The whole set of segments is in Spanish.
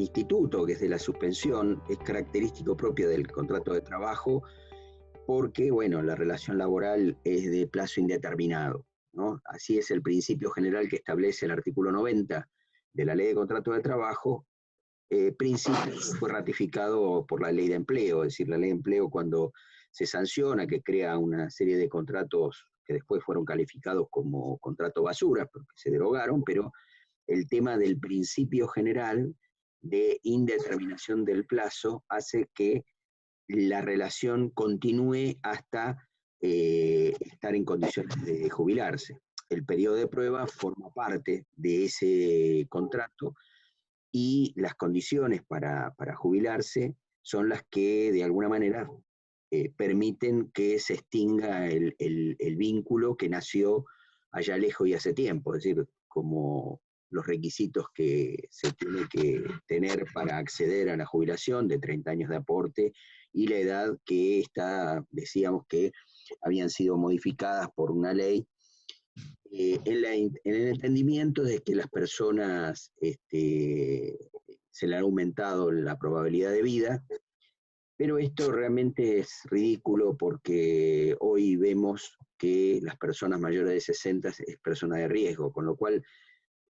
instituto, que es de la suspensión, es característico propio del contrato de trabajo porque, bueno, la relación laboral es de plazo indeterminado, ¿no? Así es el principio general que establece el artículo 90 de la Ley de Contrato de Trabajo, principio que fue ratificado por la Ley de Empleo, es decir, la Ley de Empleo cuando se sanciona, que crea una serie de contratos que después fueron calificados como contratos basura, porque se derogaron, pero el tema del principio general de indeterminación del plazo hace que la relación continúe hasta estar en condiciones de jubilarse. El periodo de prueba forma parte de ese contrato y las condiciones para jubilarse son las que de alguna manera permiten que se extinga el vínculo que nació allá lejos y hace tiempo, es decir, como los requisitos que se tiene que tener para acceder a la jubilación de 30 años de aporte y la edad que está, decíamos que habían sido modificadas por una ley en el entendimiento de que las personas se le ha aumentado la probabilidad de vida, pero esto realmente es ridículo porque hoy vemos que las personas mayores de 60 es persona de riesgo, con lo cual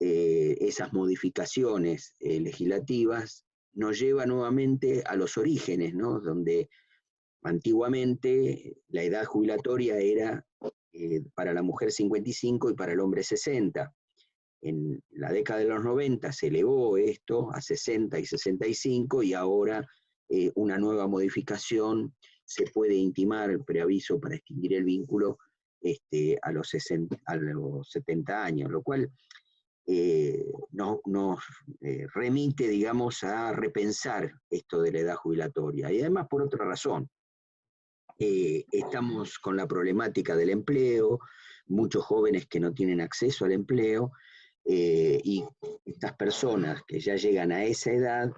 esas modificaciones legislativas nos llevan nuevamente a los orígenes, ¿no? Donde antiguamente la edad jubilatoria era para la mujer 55 y para el hombre 60. En la década de los 90 se elevó esto a 60 y 65 y ahora una nueva modificación se puede intimar el preaviso para extinguir el vínculo a los 70 años, lo cual nos remite, digamos, a repensar esto de la edad jubilatoria. Y además por otra razón, estamos con la problemática del empleo, muchos jóvenes que no tienen acceso al empleo, y estas personas que ya llegan a esa edad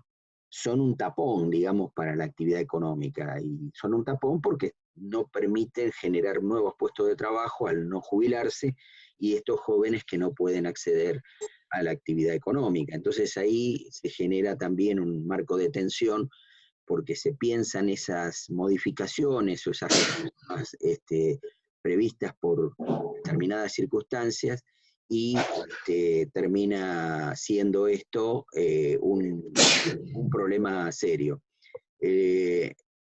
son un tapón, digamos, para la actividad económica, y son un tapón porque no permiten generar nuevos puestos de trabajo al no jubilarse, y estos jóvenes que no pueden acceder a la actividad económica. Entonces ahí se genera también un marco de tensión porque se piensan esas modificaciones o esas reformas previstas por determinadas circunstancias y termina siendo esto un problema serio.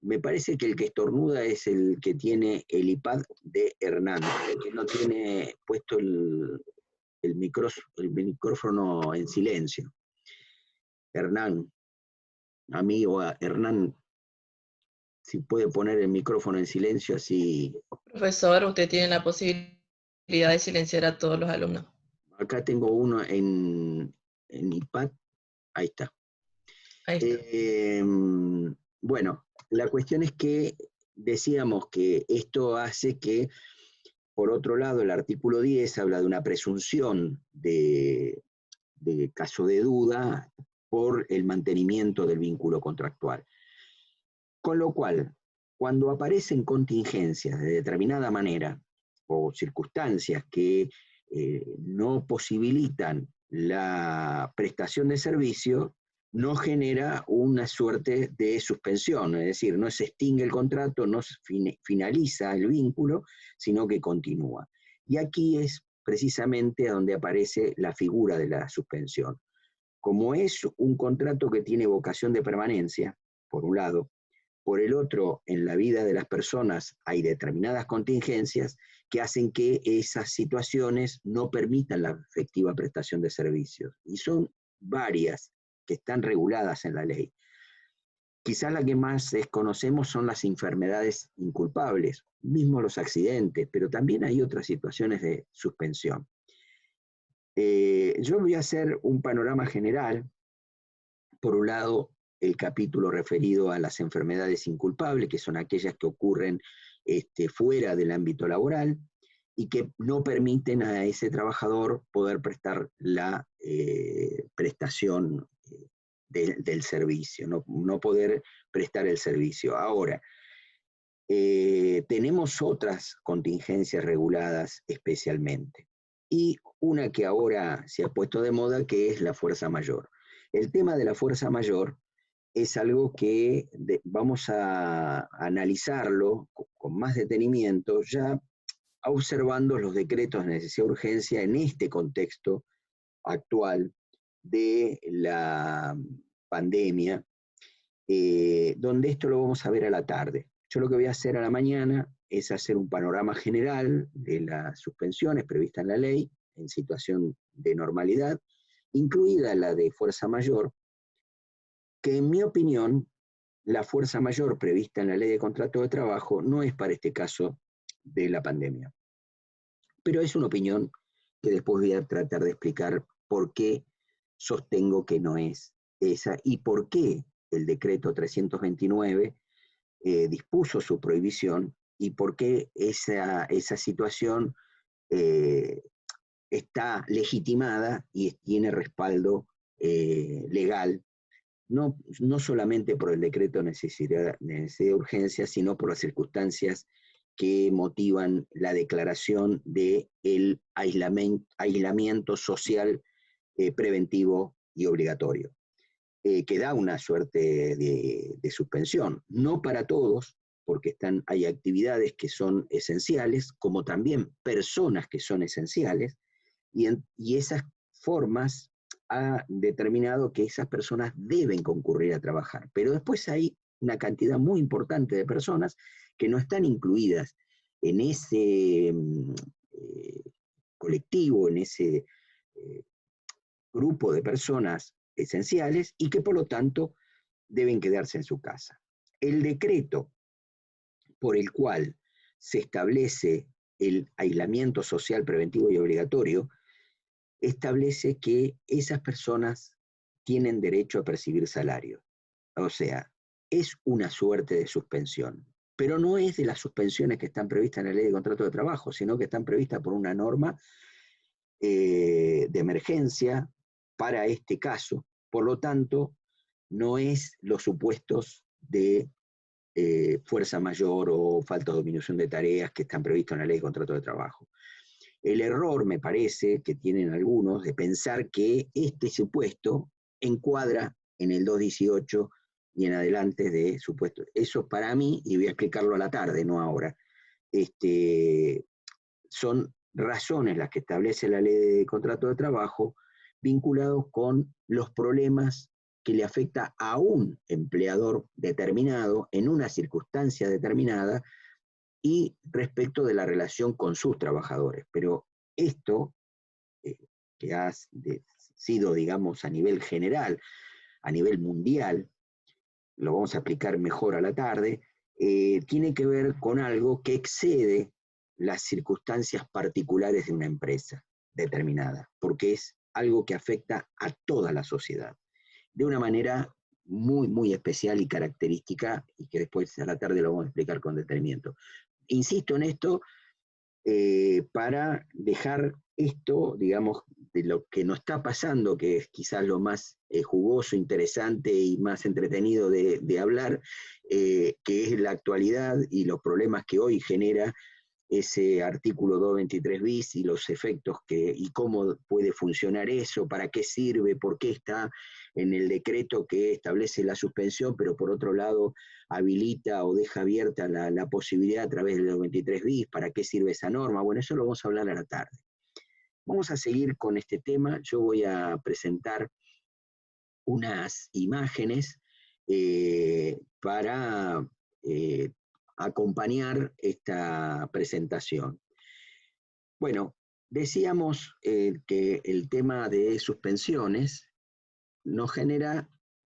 Me parece que el que estornuda es el que tiene el iPad de Hernán, que no tiene puesto el micrófono en silencio. Hernán, amigo Hernán, si puede poner el micrófono en silencio, así. Profesor, usted tiene la posibilidad de silenciar a todos los alumnos. Acá tengo uno en iPad, ahí está. Ahí está. Bueno, la cuestión es que decíamos que esto hace que, por otro lado, el artículo 10 habla de una presunción de caso de duda por el mantenimiento del vínculo contractual. Con lo cual, cuando aparecen contingencias de determinada manera o circunstancias que no posibilitan la prestación de servicio, no genera una suerte de suspensión, es decir, no se extingue el contrato, no se finaliza el vínculo, sino que continúa. Y aquí es precisamente donde aparece la figura de la suspensión. Como es un contrato que tiene vocación de permanencia, por un lado, por el otro, en la vida de las personas hay determinadas contingencias que hacen que esas situaciones no permitan la efectiva prestación de servicios. Y son varias que están reguladas en la ley. Quizás la que más desconocemos son las enfermedades inculpables, mismo los accidentes, pero también hay otras situaciones de suspensión. Yo voy a hacer un panorama general. Por un lado, el capítulo referido a las enfermedades inculpables, que son aquellas que ocurren fuera del ámbito laboral y que no permiten a ese trabajador poder prestar la prestación del servicio, no poder prestar el servicio. Ahora, tenemos otras contingencias reguladas especialmente, y una que ahora se ha puesto de moda, que es la fuerza mayor. El tema de la fuerza mayor es algo que vamos a analizarlo con más detenimiento, ya observando los decretos de necesidad de urgencia en este contexto actual de la pandemia, donde esto lo vamos a ver a la tarde. Yo lo que voy a hacer a la mañana es hacer un panorama general de las suspensiones previstas en la ley en situación de normalidad, incluida la de fuerza mayor, que en mi opinión, la fuerza mayor prevista en la ley de contrato de trabajo no es para este caso de la pandemia. Pero es una opinión que después voy a tratar de explicar por qué sostengo que no es esa y por qué el decreto 329 dispuso su prohibición y por qué esa situación está legitimada y tiene respaldo legal, no solamente por el decreto de necesidad de urgencia, sino por las circunstancias que motivan la declaración del aislamiento social preventivo y obligatorio, que da una suerte de suspensión, no para todos, porque hay actividades que son esenciales, como también personas que son esenciales, y esas formas ha determinado que esas personas deben concurrir a trabajar. Pero después hay una cantidad muy importante de personas que no están incluidas en ese colectivo, en ese grupo de personas esenciales y que por lo tanto deben quedarse en su casa. El decreto por el cual se establece el aislamiento social preventivo y obligatorio establece que esas personas tienen derecho a percibir salario. O sea, es una suerte de suspensión, pero no es de las suspensiones que están previstas en la ley de contrato de trabajo, sino que están previstas por una norma de emergencia para este caso. Por lo tanto, no es los supuestos de fuerza mayor o falta de disminución de tareas que están previstos en la ley de contrato de trabajo. El error, me parece, que tienen algunos de pensar que este supuesto encuadra en el 218 y en adelante de supuesto. Eso para mí, y voy a explicarlo a la tarde, no ahora, son razones las que establece la ley de contrato de trabajo vinculados con los problemas que le afecta a un empleador determinado en una circunstancia determinada y respecto de la relación con sus trabajadores. Pero esto, que ha sido, digamos, a nivel general, a nivel mundial, lo vamos a explicar mejor a la tarde, tiene que ver con algo que excede las circunstancias particulares de una empresa determinada, porque es algo que afecta a toda la sociedad, de una manera muy, muy especial y característica, y que después a la tarde lo vamos a explicar con detenimiento. Insisto en esto para dejar esto, digamos, de lo que nos está pasando, que es quizás lo más jugoso, interesante y más entretenido de hablar, que es la actualidad y los problemas que hoy genera ese artículo 223 bis y los efectos y cómo puede funcionar eso, para qué sirve, por qué está en el decreto que establece la suspensión, pero por otro lado habilita o deja abierta la posibilidad a través del 223 bis, para qué sirve esa norma. Bueno, eso lo vamos a hablar a la tarde. Vamos a seguir con este tema. Yo voy a presentar unas imágenes para acompañar esta presentación. Bueno, decíamos que el tema de suspensiones nos genera,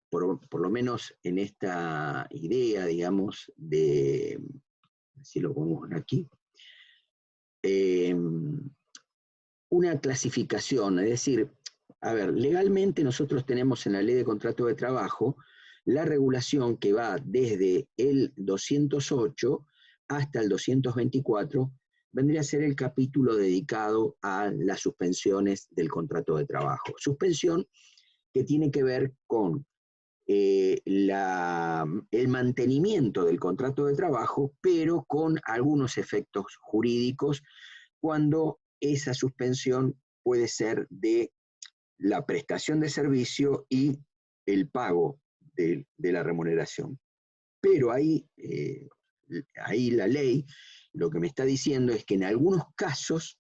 por lo menos en esta idea, digamos, si lo ponemos aquí, una clasificación, es decir, a ver, legalmente nosotros tenemos en la ley de contrato de trabajo la regulación que va desde el 208 hasta el 224, vendría a ser el capítulo dedicado a las suspensiones del contrato de trabajo. Suspensión que tiene que ver con el mantenimiento del contrato de trabajo, pero con algunos efectos jurídicos cuando esa suspensión puede ser de la prestación de servicio y el pago de la remuneración. Pero ahí la ley lo que me está diciendo es que en algunos casos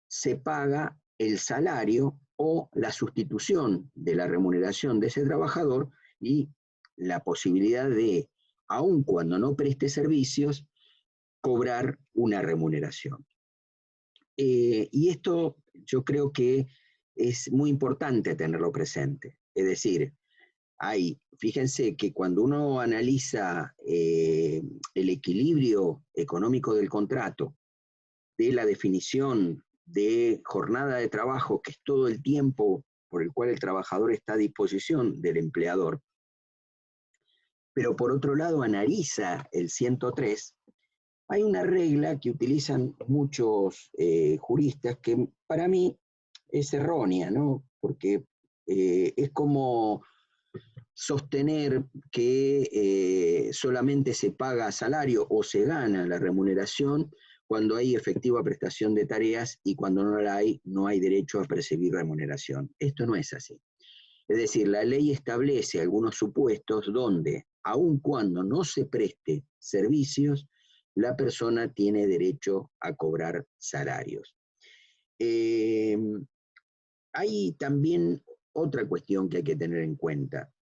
se paga el salario o la sustitución de la remuneración de ese trabajador y la posibilidad de, aun cuando no preste servicios, cobrar una remuneración. Y esto yo creo que es muy importante tenerlo presente. Es decir, fíjense que cuando uno analiza el equilibrio económico del contrato, de la definición de jornada de trabajo, que es todo el tiempo por el cual el trabajador está a disposición del empleador, pero por otro lado analiza el 103, hay una regla que utilizan muchos juristas que para mí es errónea, ¿no? Porque es como sostener que solamente se paga salario o se gana la remuneración cuando hay efectiva prestación de tareas y cuando no la hay, no hay derecho a percibir remuneración. Esto no es así. Es decir, la ley establece algunos supuestos donde, aun cuando no se preste servicios, la persona tiene derecho a cobrar salarios. Hay también otra cuestión que hay que tener en cuenta,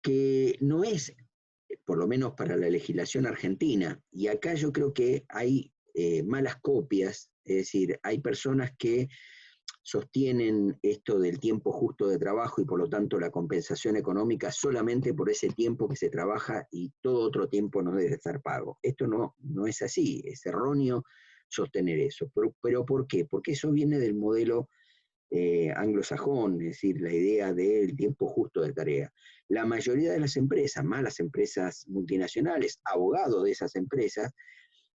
que no es, por lo menos para la legislación argentina, y acá yo creo que hay malas copias, es decir, hay personas que sostienen esto del tiempo justo de trabajo y por lo tanto la compensación económica solamente por ese tiempo que se trabaja y todo otro tiempo no debe estar pago. Esto no es así, es erróneo sostener eso. Pero ¿por qué? Porque eso viene del modelo anglosajón, es decir, la idea del tiempo justo de tarea. La mayoría de las empresas, más las empresas multinacionales, abogados de esas empresas,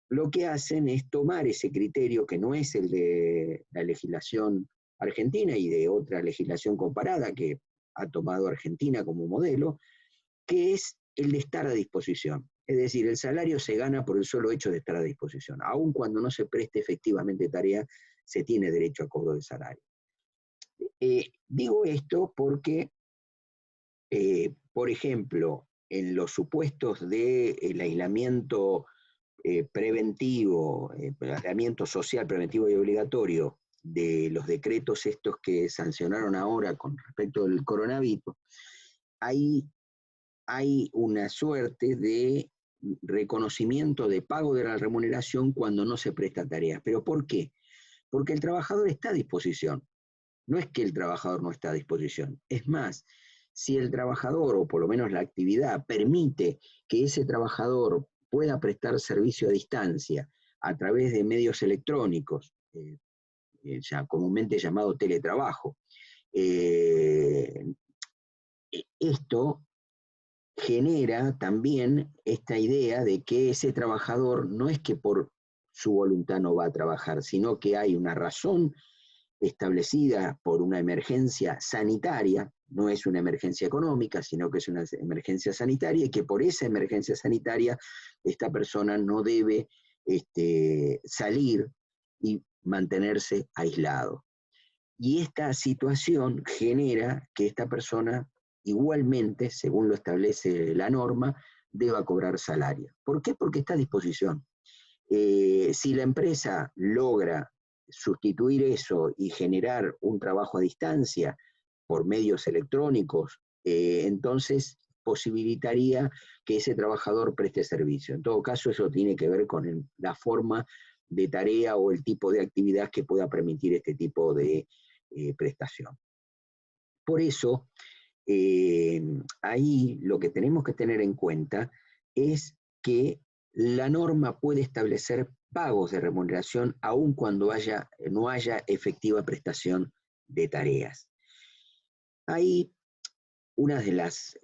lo que hacen es tomar ese criterio que no es el de la legislación argentina y de otra legislación comparada que ha tomado Argentina como modelo, que es el de estar a disposición. Es decir, el salario se gana por el solo hecho de estar a disposición. Aun cuando no se preste efectivamente tarea, se tiene derecho a cobro de salario. Digo esto porque, por ejemplo, en los supuestos del aislamiento preventivo, aislamiento social preventivo y obligatorio de los decretos estos que sancionaron ahora con respecto al coronavirus, hay una suerte de reconocimiento de pago de la remuneración cuando no se presta tareas. ¿Pero por qué? Porque el trabajador está a disposición. No es que el trabajador no está a disposición. Es más, si el trabajador, o por lo menos la actividad, permite que ese trabajador pueda prestar servicio a distancia a través de medios electrónicos, ya comúnmente llamado teletrabajo, esto genera también esta idea de que ese trabajador no es que por su voluntad no va a trabajar, sino que hay una razón establecida por una emergencia sanitaria, no es una emergencia económica, sino que es una emergencia sanitaria, y que por esa emergencia sanitaria esta persona no debe salir y mantenerse aislado. Y esta situación genera que esta persona igualmente, según lo establece la norma, deba cobrar salario. ¿Por qué? Porque está a disposición. Si la empresa logra sustituir eso y generar un trabajo a distancia por medios electrónicos, entonces posibilitaría que ese trabajador preste servicio. En todo caso, eso tiene que ver con la forma de tarea o el tipo de actividad que pueda permitir este tipo de prestación. Por eso, ahí lo que tenemos que tener en cuenta es que la norma puede establecer pagos de remuneración aun cuando no haya efectiva prestación de tareas. Hay una de las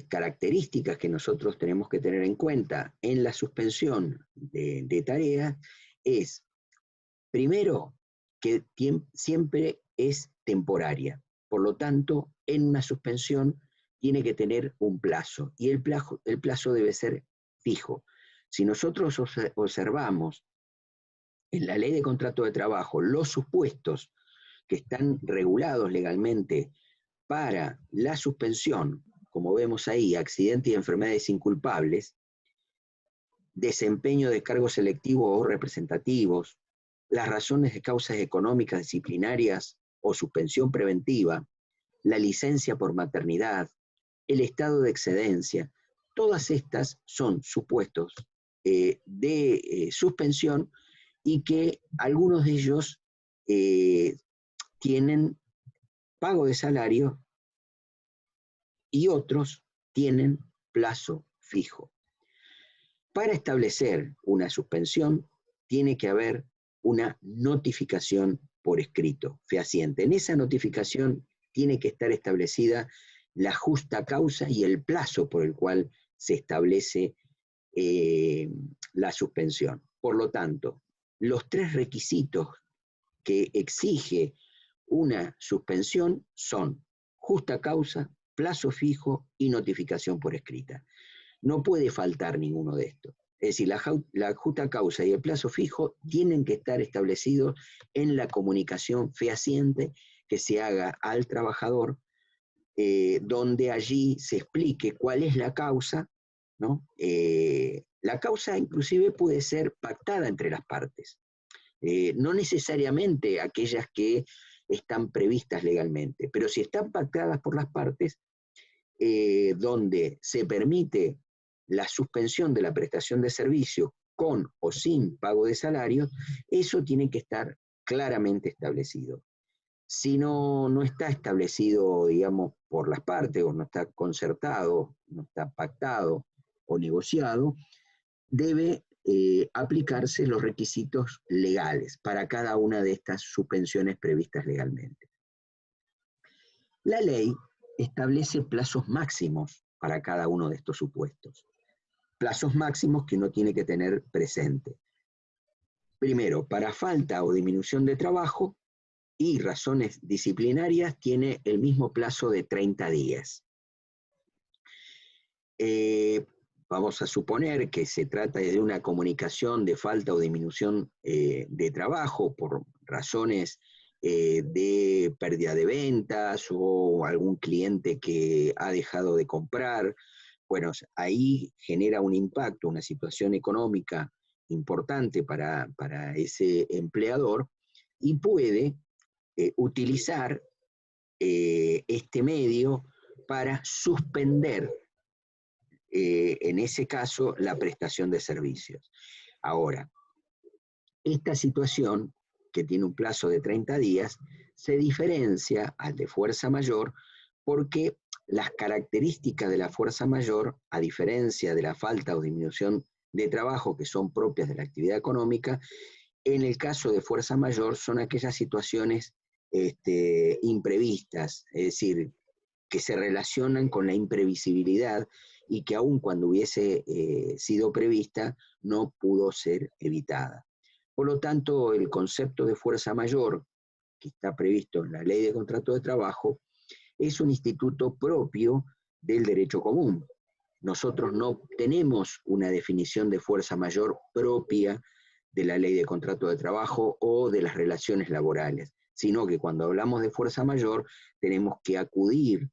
características que nosotros tenemos que tener en cuenta en la suspensión de tareas es, primero, que siempre es temporaria. Por lo tanto, en una suspensión tiene que tener un plazo y el plazo debe ser fijo. Si nosotros observamos en la ley de contrato de trabajo los supuestos que están regulados legalmente para la suspensión, como vemos ahí, accidentes y enfermedades inculpables, desempeño de cargos selectivos o representativos, las razones de causas económicas disciplinarias o suspensión preventiva, la licencia por maternidad, el estado de excedencia, todas estas son supuestos de suspensión y que algunos de ellos tienen pago de salario y otros tienen plazo fijo. Para establecer una suspensión tiene que haber una notificación por escrito fehaciente. En esa notificación tiene que estar establecida la justa causa y el plazo por el cual se establece la suspensión. Por lo tanto, los 3 requisitos que exige una suspensión son justa causa, plazo fijo y notificación por escrita. No puede faltar ninguno de estos. Es decir, la justa causa y el plazo fijo tienen que estar establecidos en la comunicación fehaciente que se haga al trabajador, donde allí se explique cuál es la causa, ¿no? La causa inclusive puede ser pactada entre las partes, no necesariamente aquellas que están previstas legalmente, pero si están pactadas por las partes, donde se permite la suspensión de la prestación de servicio con o sin pago de salario, eso tiene que estar claramente establecido. Si no está establecido, digamos, por las partes, o no está concertado, no está pactado o negociado, debe aplicarse los requisitos legales para cada una de estas suspensiones previstas legalmente. La ley establece plazos máximos para cada uno de estos supuestos. Plazos máximos que uno tiene que tener presente. Primero, para falta o disminución de trabajo y razones disciplinarias tiene el mismo plazo de 30 días. Vamos a suponer que se trata de una comunicación de falta o disminución de trabajo por razones de pérdida de ventas o algún cliente que ha dejado de comprar. Bueno, ahí genera un impacto, una situación económica importante para ese empleador y puede utilizar este medio para suspender, en ese caso, la prestación de servicios. Ahora, esta situación, que tiene un plazo de 30 días, se diferencia al de fuerza mayor porque las características de la fuerza mayor, a diferencia de la falta o disminución de trabajo que son propias de la actividad económica, en el caso de fuerza mayor son aquellas situaciones imprevistas, es decir, que se relacionan con la imprevisibilidad y que aun cuando hubiese sido prevista, no pudo ser evitada. Por lo tanto, el concepto de fuerza mayor, que está previsto en la Ley de Contrato de Trabajo, es un instituto propio del derecho común. Nosotros no tenemos una definición de fuerza mayor propia de la Ley de Contrato de Trabajo o de las relaciones laborales, sino que cuando hablamos de fuerza mayor tenemos que acudir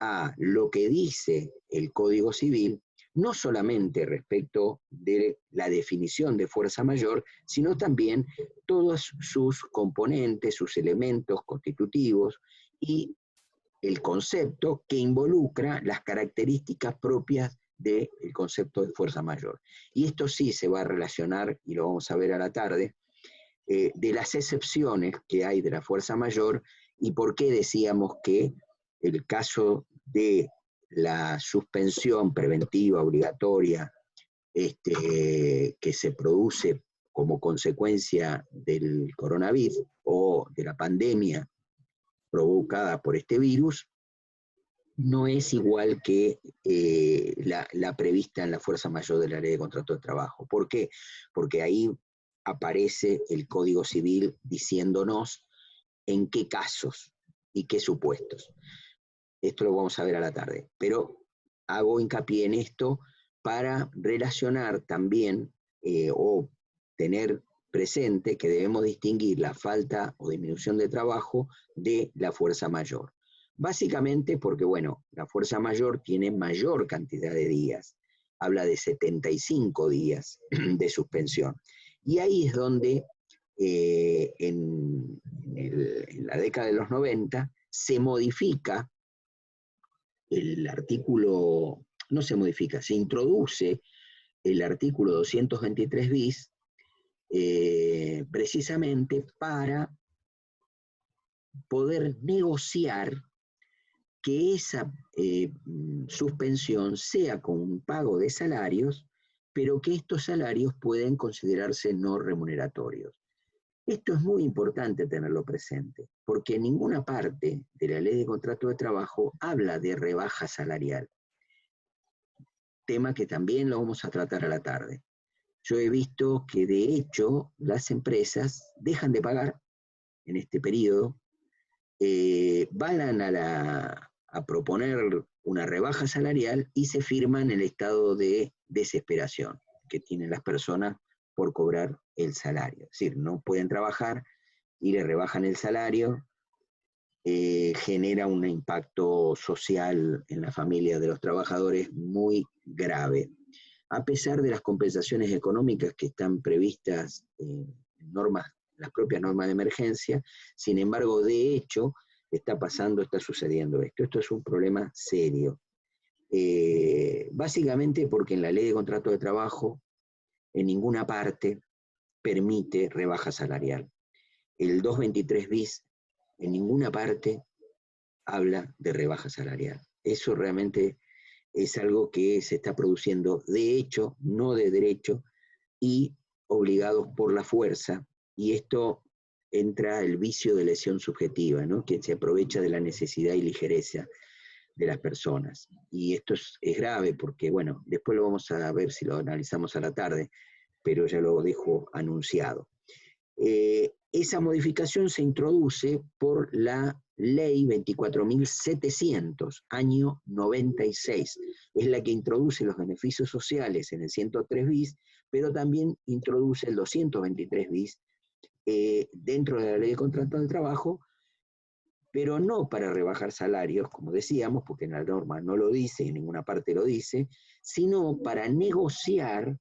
a lo que dice el Código Civil, no solamente respecto de la definición de fuerza mayor, sino también todos sus componentes, sus elementos constitutivos y el concepto que involucra las características propias del concepto de fuerza mayor. Y esto sí se va a relacionar, y lo vamos a ver a la tarde, de las excepciones que hay de la fuerza mayor y por qué decíamos que el caso de la suspensión preventiva obligatoria que se produce como consecuencia del coronavirus o de la pandemia provocada por este virus, no es igual que la prevista en la fuerza mayor de la Ley de Contrato de Trabajo. ¿Por qué? Porque ahí aparece el Código Civil diciéndonos en qué casos y qué supuestos. Esto lo vamos a ver a la tarde, pero hago hincapié en esto para relacionar también o tener presente que debemos distinguir la falta o disminución de trabajo de la fuerza mayor. Básicamente porque, bueno, la fuerza mayor tiene mayor cantidad de días, habla de 75 días de suspensión. Y ahí es donde en la década de los 90 se modifica el artículo, no se modifica, se introduce el artículo 223 bis precisamente para poder negociar que esa suspensión sea con un pago de salarios, pero que estos salarios pueden considerarse no remuneratorios. Esto es muy importante tenerlo presente, porque en ninguna parte de la ley de contrato de trabajo habla de rebaja salarial, tema que también lo vamos a tratar a la tarde. Yo he visto que de hecho las empresas dejan de pagar en este periodo, van a proponer una rebaja salarial y se firman el estado de desesperación que tienen las personas por cobrar el salario. Es decir, no pueden trabajar y le rebajan el salario, genera un impacto social en la familia de los trabajadores muy grave. A pesar de las compensaciones económicas que están previstas en las propias normas de emergencia, sin embargo, de hecho, está sucediendo esto. Esto es un problema serio. Básicamente porque en la ley de contrato de trabajo, en ninguna parte permite rebaja salarial. El 223 bis en ninguna parte habla de rebaja salarial. Eso realmente es algo que se está produciendo de hecho, no de derecho, y obligados por la fuerza, y esto entra el vicio de lesión subjetiva, ¿no? Que se aprovecha de la necesidad y ligereza de las personas. Y esto es grave porque, bueno, después lo vamos a ver si lo analizamos a la tarde, pero ya lo dejo anunciado. Esa modificación se introduce por la ley 24.700, año 96. Es la que introduce los beneficios sociales en el 103 bis, pero también introduce el 223 bis dentro de la ley de contrato de trabajo, pero no para rebajar salarios, como decíamos, porque en la norma no lo dice, en ninguna parte lo dice, sino para negociar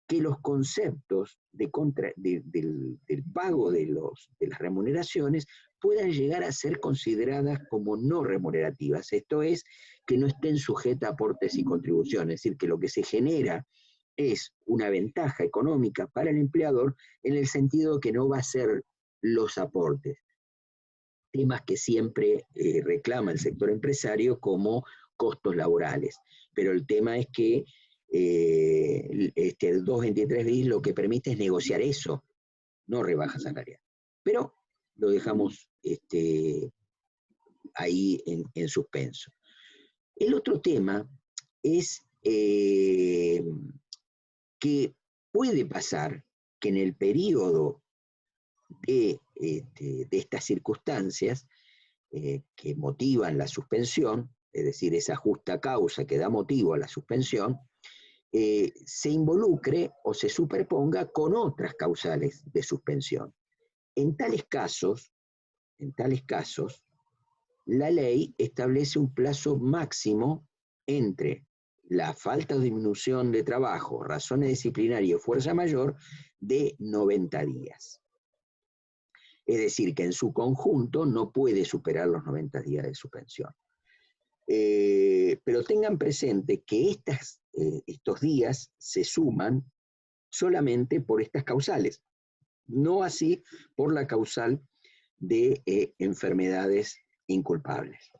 que los conceptos del pago de las remuneraciones puedan llegar a ser consideradas como no remunerativas. Esto es, que no estén sujetas a aportes y contribuciones, es decir, que lo que se genera es una ventaja económica para el empleador en el sentido que no va a ser los aportes. Temas que siempre reclama el sector empresario como costos laborales. Pero el tema es que el 223 bis lo que permite es negociar eso, no rebaja salarial. Pero lo dejamos ahí en suspenso. El otro tema es que puede pasar que en el periodo de estas circunstancias que motivan la suspensión, es decir, esa justa causa que da motivo a la suspensión, se involucre o se superponga con otras causales de suspensión. En tales casos, la ley establece un plazo máximo entre la falta o disminución de trabajo, razones disciplinarias o fuerza mayor de 90 días. Es decir, que en su conjunto no puede superar los 90 días de suspensión. Pero tengan presente que estos días se suman solamente por estas causales, no así por la causal de enfermedades inculpables.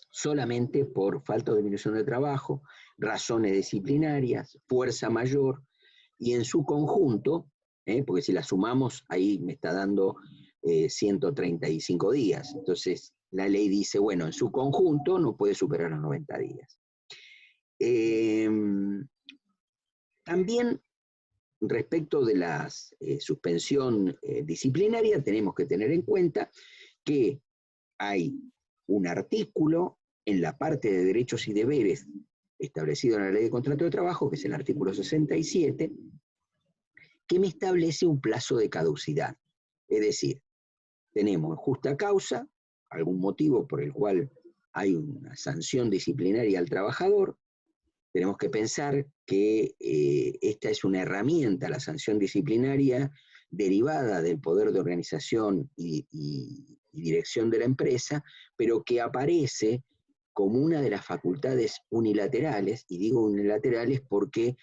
Solamente por falta o disminución de trabajo, razones disciplinarias, fuerza mayor, y en su conjunto, porque si la sumamos, ahí me está dando 135 días. Entonces, la ley dice, bueno, en su conjunto no puede superar los 90 días. También, respecto de la suspensión disciplinaria, tenemos que tener en cuenta que hay un artículo en la parte de derechos y deberes establecido en la Ley de Contrato de Trabajo, que es el artículo 67, que me establece un plazo de caducidad. Es decir, tenemos justa causa, algún motivo por el cual hay una sanción disciplinaria al trabajador, tenemos que pensar que esta es una herramienta, la sanción disciplinaria, derivada del poder de organización y dirección de la empresa, pero que aparece como una de las facultades unilaterales, y digo unilaterales porque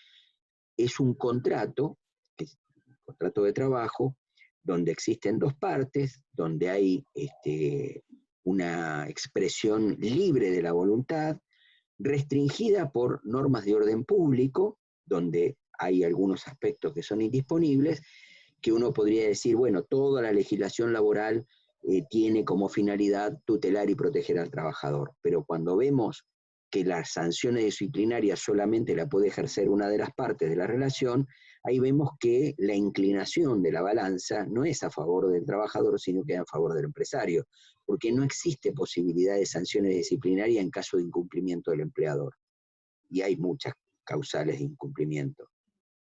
es un contrato, es un contrato de trabajo, donde existen dos partes, donde hay una expresión libre de la voluntad, restringida por normas de orden público, donde hay algunos aspectos que son indisponibles, que uno podría decir, bueno, toda la legislación laboral tiene como finalidad tutelar y proteger al trabajador, pero cuando vemos que las sanciones disciplinarias solamente la puede ejercer una de las partes de la relación, ahí vemos que la inclinación de la balanza no es a favor del trabajador, sino que es a favor del empresario, porque no existe posibilidad de sanciones disciplinarias en caso de incumplimiento del empleador. Y hay muchas causales de incumplimiento.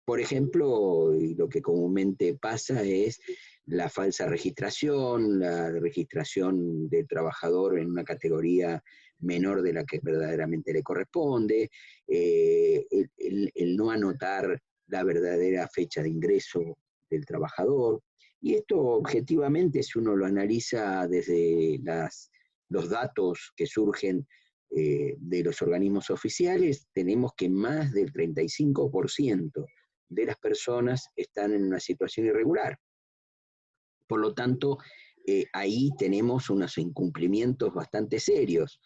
Por ejemplo, y lo que comúnmente pasa es la falsa registración, la registración del trabajador en una categoría menor de la que verdaderamente le corresponde, el no anotar la verdadera fecha de ingreso del trabajador. Y esto objetivamente, si uno lo analiza desde los datos que surgen de los organismos oficiales, tenemos que más del 35% de las personas están en una situación irregular. Por lo tanto, ahí tenemos unos incumplimientos bastante serios,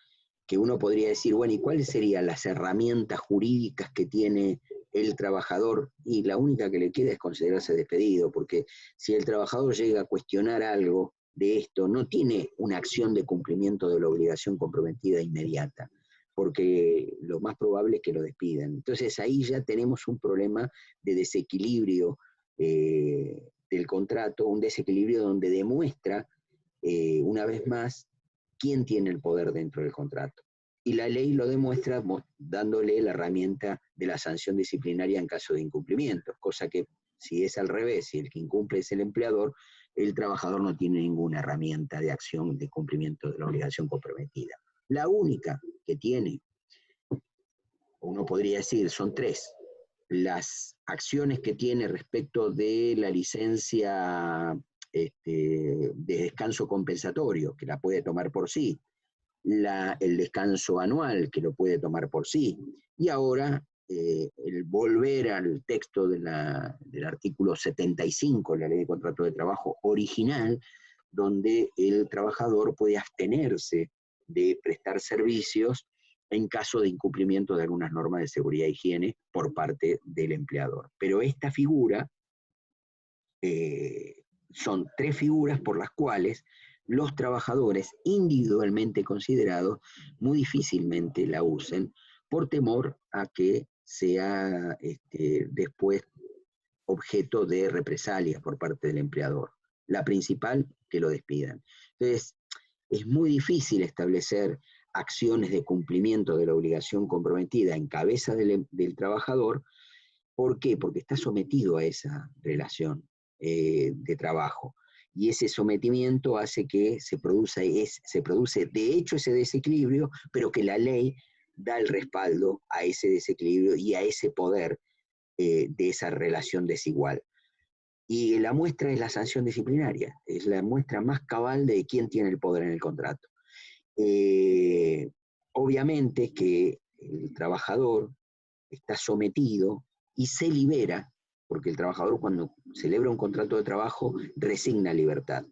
que uno podría decir, bueno, ¿y cuáles serían las herramientas jurídicas que tiene el trabajador? Y la única que le queda es considerarse despedido, porque si el trabajador llega a cuestionar algo de esto, no tiene una acción de cumplimiento de la obligación comprometida inmediata, porque lo más probable es que lo despidan. Entonces ahí ya tenemos un problema de desequilibrio del contrato, un desequilibrio donde demuestra una vez más quién tiene el poder dentro del contrato. Y la ley lo demuestra dándole la herramienta de la sanción disciplinaria en caso de incumplimiento, cosa que si es al revés, si el que incumple es el empleador, el trabajador no tiene ninguna herramienta de acción de cumplimiento de la obligación comprometida. La única que tiene, uno podría decir, son tres: las acciones que tiene respecto de la licencia de descanso compensatorio, que la puede tomar por sí, el descanso anual, que lo puede tomar por sí, y ahora el volver al texto del artículo 75 de la Ley de Contrato de Trabajo original, donde el trabajador puede abstenerse de prestar servicios en caso de incumplimiento de algunas normas de seguridad e higiene por parte del empleador. Pero esta figura, son tres figuras por las cuales los trabajadores individualmente considerados muy difícilmente la usen por temor a que sea después objeto de represalias por parte del empleador. La principal, que lo despidan. Entonces, es muy difícil establecer acciones de cumplimiento de la obligación comprometida en cabeza del trabajador. ¿Por qué? Porque está sometido a esa relación de trabajo. Y ese sometimiento hace que se produce de hecho ese desequilibrio, pero que la ley da el respaldo a ese desequilibrio y a ese poder de esa relación desigual. Y la muestra es la sanción disciplinaria, es la muestra más cabal de quién tiene el poder en el contrato. Obviamente que el trabajador está sometido y se libera, porque el trabajador cuando celebra un contrato de trabajo resigna libertad.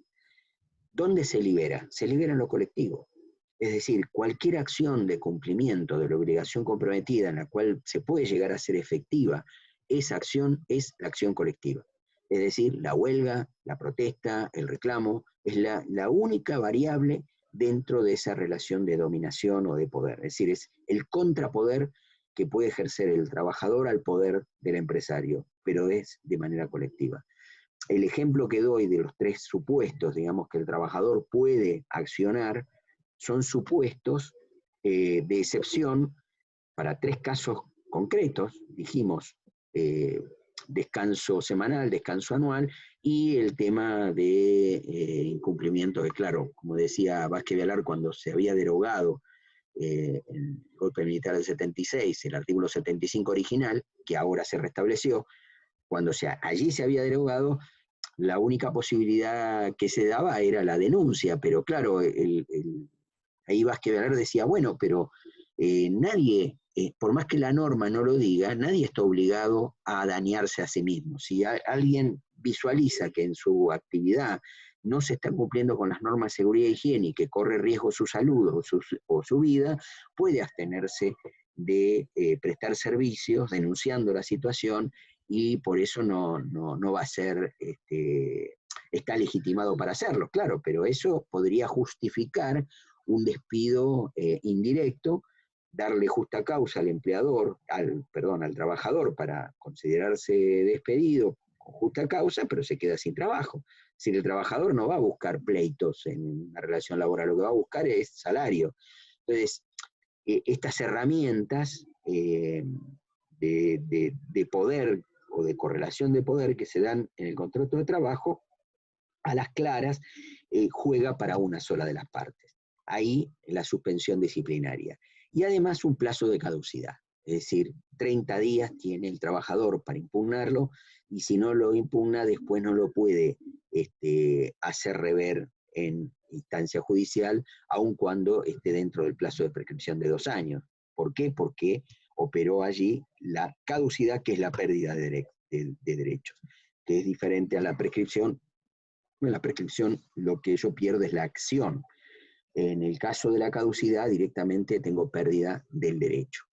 ¿Dónde se libera? Se libera en lo colectivo. Es decir, cualquier acción de cumplimiento de la obligación comprometida en la cual se puede llegar a ser efectiva, esa acción es la acción colectiva. Es decir, la huelga, la protesta, el reclamo, es la única variable dentro de esa relación de dominación o de poder. Es decir, es el contrapoder que puede ejercer el trabajador al poder del empresario, pero es de manera colectiva. El ejemplo que doy de los tres supuestos, digamos, que el trabajador puede accionar, son supuestos de excepción para tres casos concretos, dijimos, descanso semanal, descanso anual, y el tema de incumplimiento, que claro, como decía Vázquez Vialar, cuando se había derogado el golpe militar del 76, el artículo 75 original, que ahora se restableció, cuando allí se había derogado, la única posibilidad que se daba era la denuncia, pero claro, ahí Vázquez Vialar decía, bueno, pero nadie, por más que la norma no lo diga, nadie está obligado a dañarse a sí mismo. Si alguien visualiza que en su actividad no se está cumpliendo con las normas de seguridad e higiene y que corre riesgo su salud o su vida, puede abstenerse de prestar servicios denunciando la situación, y por eso no va a ser, está legitimado para hacerlo, claro, pero eso podría justificar un despido indirecto, darle justa causa al empleador, al trabajador para considerarse despedido con justa causa, pero se queda sin trabajo. Si el trabajador no va a buscar pleitos en una relación laboral, lo que va a buscar es salario. Entonces, estas herramientas de poder o de correlación de poder que se dan en el contrato de trabajo, a las claras, juega para una sola de las partes. Ahí la suspensión disciplinaria. Y además un plazo de caducidad. Es decir, 30 días tiene el trabajador para impugnarlo, y si no lo impugna, después no lo puede hacer rever en instancia judicial, aun cuando esté dentro del plazo de prescripción de 2 años. ¿Por qué? Porque operó allí la caducidad, que es la pérdida de derechos, que es diferente a la prescripción. En la prescripción lo que yo pierdo es la acción. En el caso de la caducidad, directamente tengo pérdida del derecho.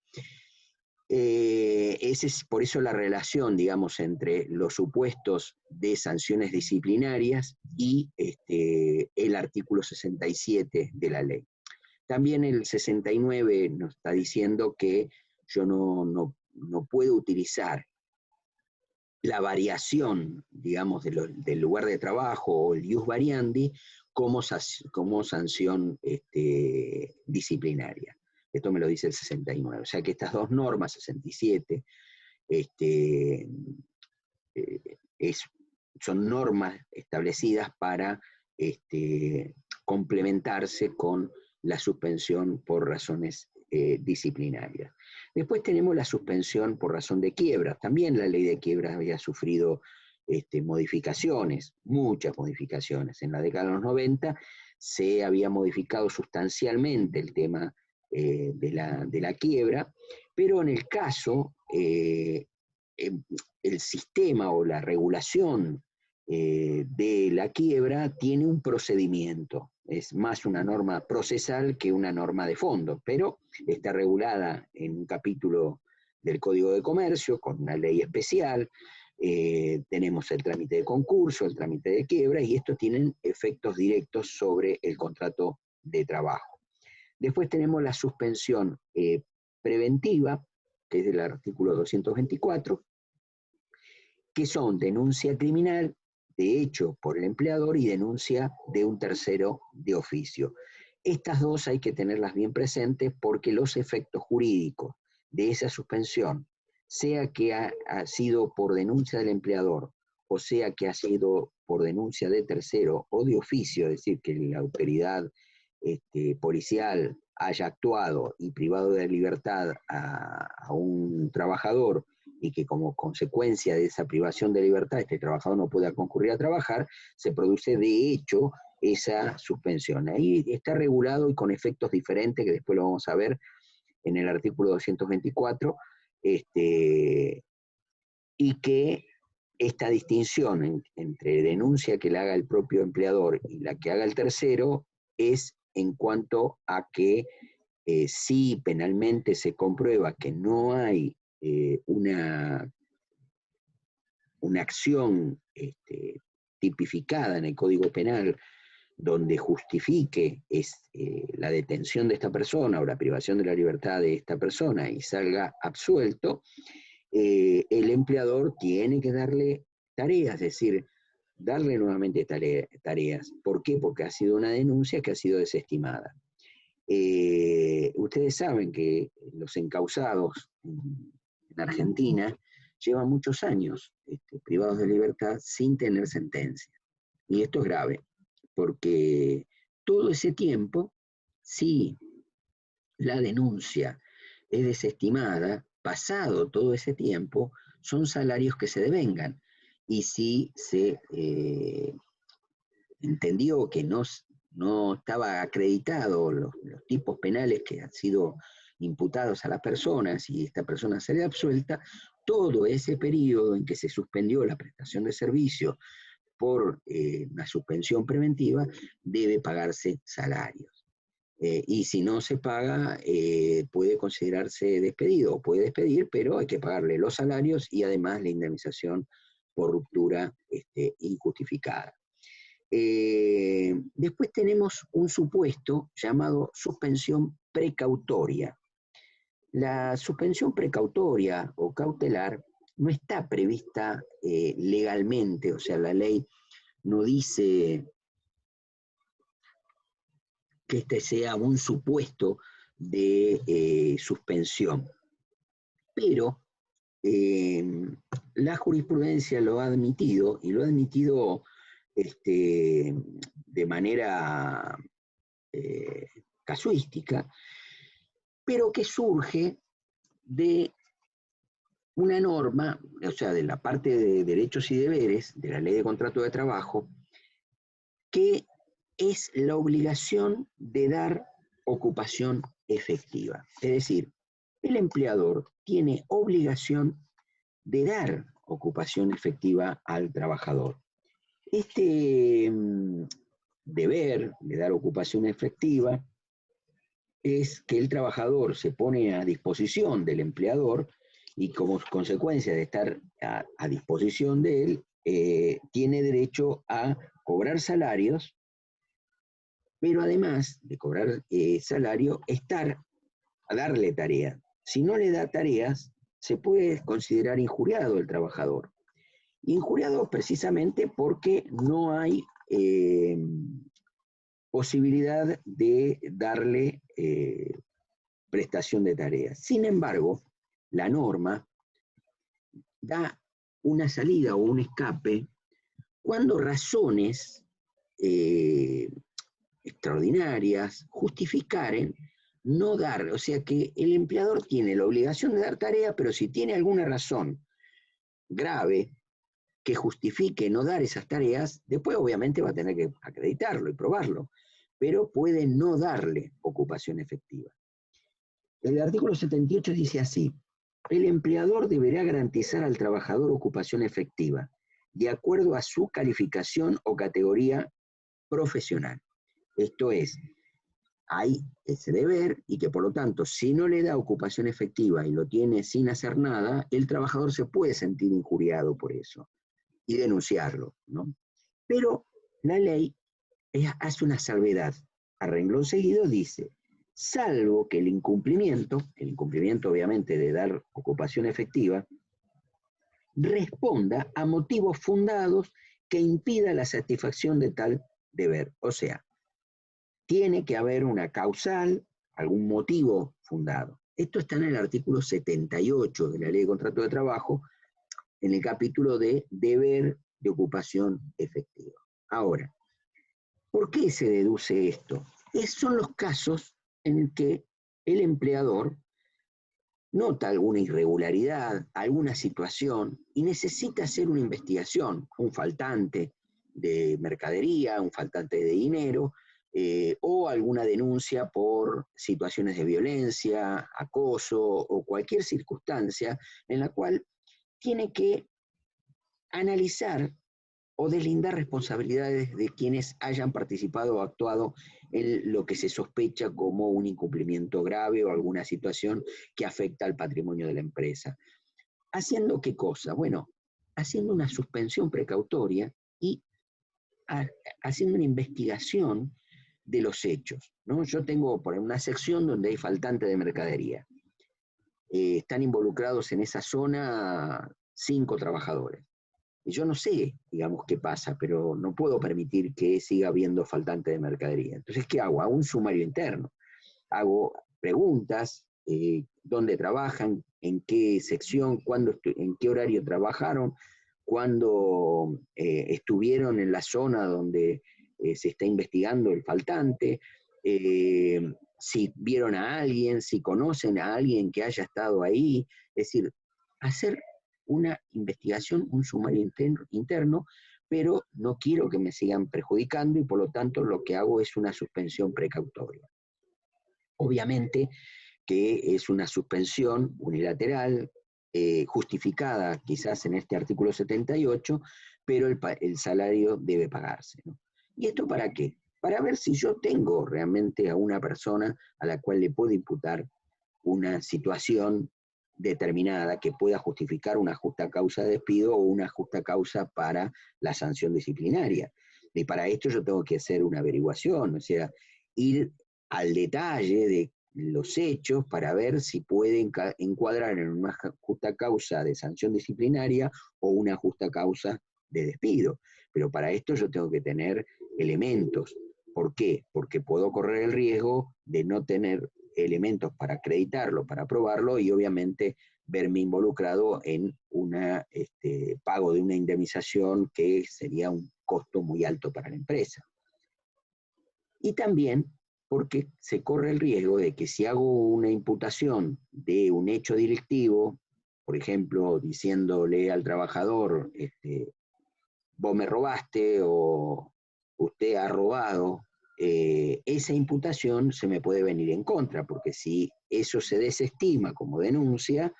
Por eso la relación, digamos, entre los supuestos de sanciones disciplinarias y el artículo 67 de la ley. También el 69 nos está diciendo que yo no puedo utilizar la variación, digamos, del lugar de trabajo o el ius variandi como sanción disciplinaria. Esto me lo dice el 69. O sea que estas dos normas, 67, son normas establecidas para complementarse con la suspensión por razones disciplinarias. Después tenemos la suspensión por razón de quiebra. También la ley de quiebra había sufrido modificaciones, muchas modificaciones. En la década de los 90 se había modificado sustancialmente el tema de la quiebra, pero en el caso, el sistema o la regulación de la quiebra tiene un procedimiento. Es más una norma procesal que una norma de fondo, pero está regulada en un capítulo del Código de Comercio, con una ley especial. Tenemos el trámite de concurso, el trámite de quiebra, y estos tienen efectos directos sobre el contrato de trabajo. Después tenemos la suspensión preventiva, que es del artículo 224, que son denuncia criminal de hecho por el empleador y denuncia de un tercero de oficio. Estas dos hay que tenerlas bien presentes, porque los efectos jurídicos de esa suspensión, sea que ha sido por denuncia del empleador, o sea que ha sido por denuncia de tercero o de oficio, es decir, que la autoridad policial haya actuado y privado de libertad a un trabajador, y que como consecuencia de esa privación de libertad este trabajador no pueda concurrir a trabajar, se produce de hecho esa suspensión. Ahí está regulado y con efectos diferentes, que después lo vamos a ver en el artículo 224, y que esta distinción entre denuncia que la haga el propio empleador y la que haga el tercero es en cuanto a que si penalmente se comprueba que no hay una acción tipificada en el Código Penal donde justifique la detención de esta persona o la privación de la libertad de esta persona y salga absuelto, el empleador tiene que darle tareas, es decir, darle nuevamente tareas. ¿Por qué? Porque ha sido una denuncia que ha sido desestimada. Ustedes saben que los encausados en Argentina llevan muchos años privados de libertad sin tener sentencia. Y esto es grave, porque todo ese tiempo, si la denuncia es desestimada, pasado todo ese tiempo, son salarios que se devengan. Y si se entendió que no estaba acreditado los tipos penales que han sido imputados a las personas y esta persona sale absuelta, todo ese periodo en que se suspendió la prestación de servicio por una suspensión preventiva, debe pagarse salarios. Y si no se paga, puede considerarse despedido, o puede despedir, pero hay que pagarle los salarios y además la indemnización por ruptura injustificada. Después tenemos un supuesto llamado suspensión precautoria. La suspensión precautoria o cautelar no está prevista legalmente, o sea, la ley no dice que este sea un supuesto de suspensión, pero la jurisprudencia lo ha admitido, y lo ha admitido de manera casuística, pero que surge de una norma, o sea, de la parte de derechos y deberes de la Ley de Contrato de Trabajo, que es la obligación de dar ocupación efectiva. Es decir, el empleador tiene obligación de dar ocupación efectiva al trabajador. Este deber de dar ocupación efectiva es que el trabajador se pone a disposición del empleador y como consecuencia de estar a disposición de él, tiene derecho a cobrar salarios, pero además de cobrar salario, a darle tareas. Si no le da tareas, se puede considerar injuriado el trabajador. Injuriado precisamente porque no hay posibilidad de darle prestación de tareas. Sin embargo, la norma da una salida o un escape cuando razones extraordinarias justificaren no dar, o sea que el empleador tiene la obligación de dar tarea, pero si tiene alguna razón grave que justifique no dar esas tareas, después obviamente va a tener que acreditarlo y probarlo, pero puede no darle ocupación efectiva. El artículo 78 dice así: el empleador deberá garantizar al trabajador ocupación efectiva, de acuerdo a su calificación o categoría profesional. Esto es, hay ese deber y que por lo tanto, si no le da ocupación efectiva y lo tiene sin hacer nada, el trabajador se puede sentir injuriado por eso y denunciarlo, ¿no? Pero la ley hace una salvedad. A renglón seguido dice, salvo que el incumplimiento obviamente de dar ocupación efectiva, responda a motivos fundados que impida la satisfacción de tal deber. O sea, tiene que haber una causal, algún motivo fundado. Esto está en el artículo 78 de la Ley de Contrato de Trabajo, en el capítulo de deber de ocupación efectiva. Ahora, ¿por qué se deduce esto? Son los casos en el que el empleador nota alguna irregularidad, alguna situación y necesita hacer una investigación, un faltante de mercadería, un faltante de dinero, o alguna denuncia por situaciones de violencia, acoso o cualquier circunstancia en la cual tiene que analizar o deslindar responsabilidades de quienes hayan participado o actuado en lo que se sospecha como un incumplimiento grave o alguna situación que afecta al patrimonio de la empresa. ¿Haciendo qué cosa? Bueno, haciendo una suspensión precautoria y haciendo una investigación de los hechos, ¿no? Yo tengo por una sección donde hay faltante de mercadería. Están involucrados en esa zona 5 trabajadores. Y yo no sé, digamos, qué pasa, pero no puedo permitir que siga habiendo faltante de mercadería. Entonces, ¿qué hago? Hago un sumario interno. Hago preguntas, dónde trabajan, en qué sección, en qué horario trabajaron, cuándo estuvieron en la zona donde se está investigando el faltante, si vieron a alguien, si conocen a alguien que haya estado ahí, es decir, hacer una investigación, un sumario interno, pero no quiero que me sigan perjudicando y por lo tanto lo que hago es una suspensión precautoria. Obviamente que es una suspensión unilateral, justificada quizás en este artículo 78, pero el salario debe pagarse, ¿no? ¿Y esto para qué? Para ver si yo tengo realmente a una persona a la cual le puedo imputar una situación determinada que pueda justificar una justa causa de despido o una justa causa para la sanción disciplinaria. Y para esto yo tengo que hacer una averiguación, o sea, ir al detalle de los hechos para ver si pueden encuadrar en una justa causa de sanción disciplinaria o una justa causa de despido. Pero para esto yo tengo que tener elementos. ¿Por qué? Porque puedo correr el riesgo de no tener elementos para acreditarlo, para probarlo y obviamente verme involucrado en un pago de una indemnización que sería un costo muy alto para la empresa. Y también porque se corre el riesgo de que si hago una imputación de un hecho delictivo, por ejemplo, diciéndole al trabajador, vos me robaste o usted ha robado, esa imputación se me puede venir en contra, porque si eso se desestima como denuncia,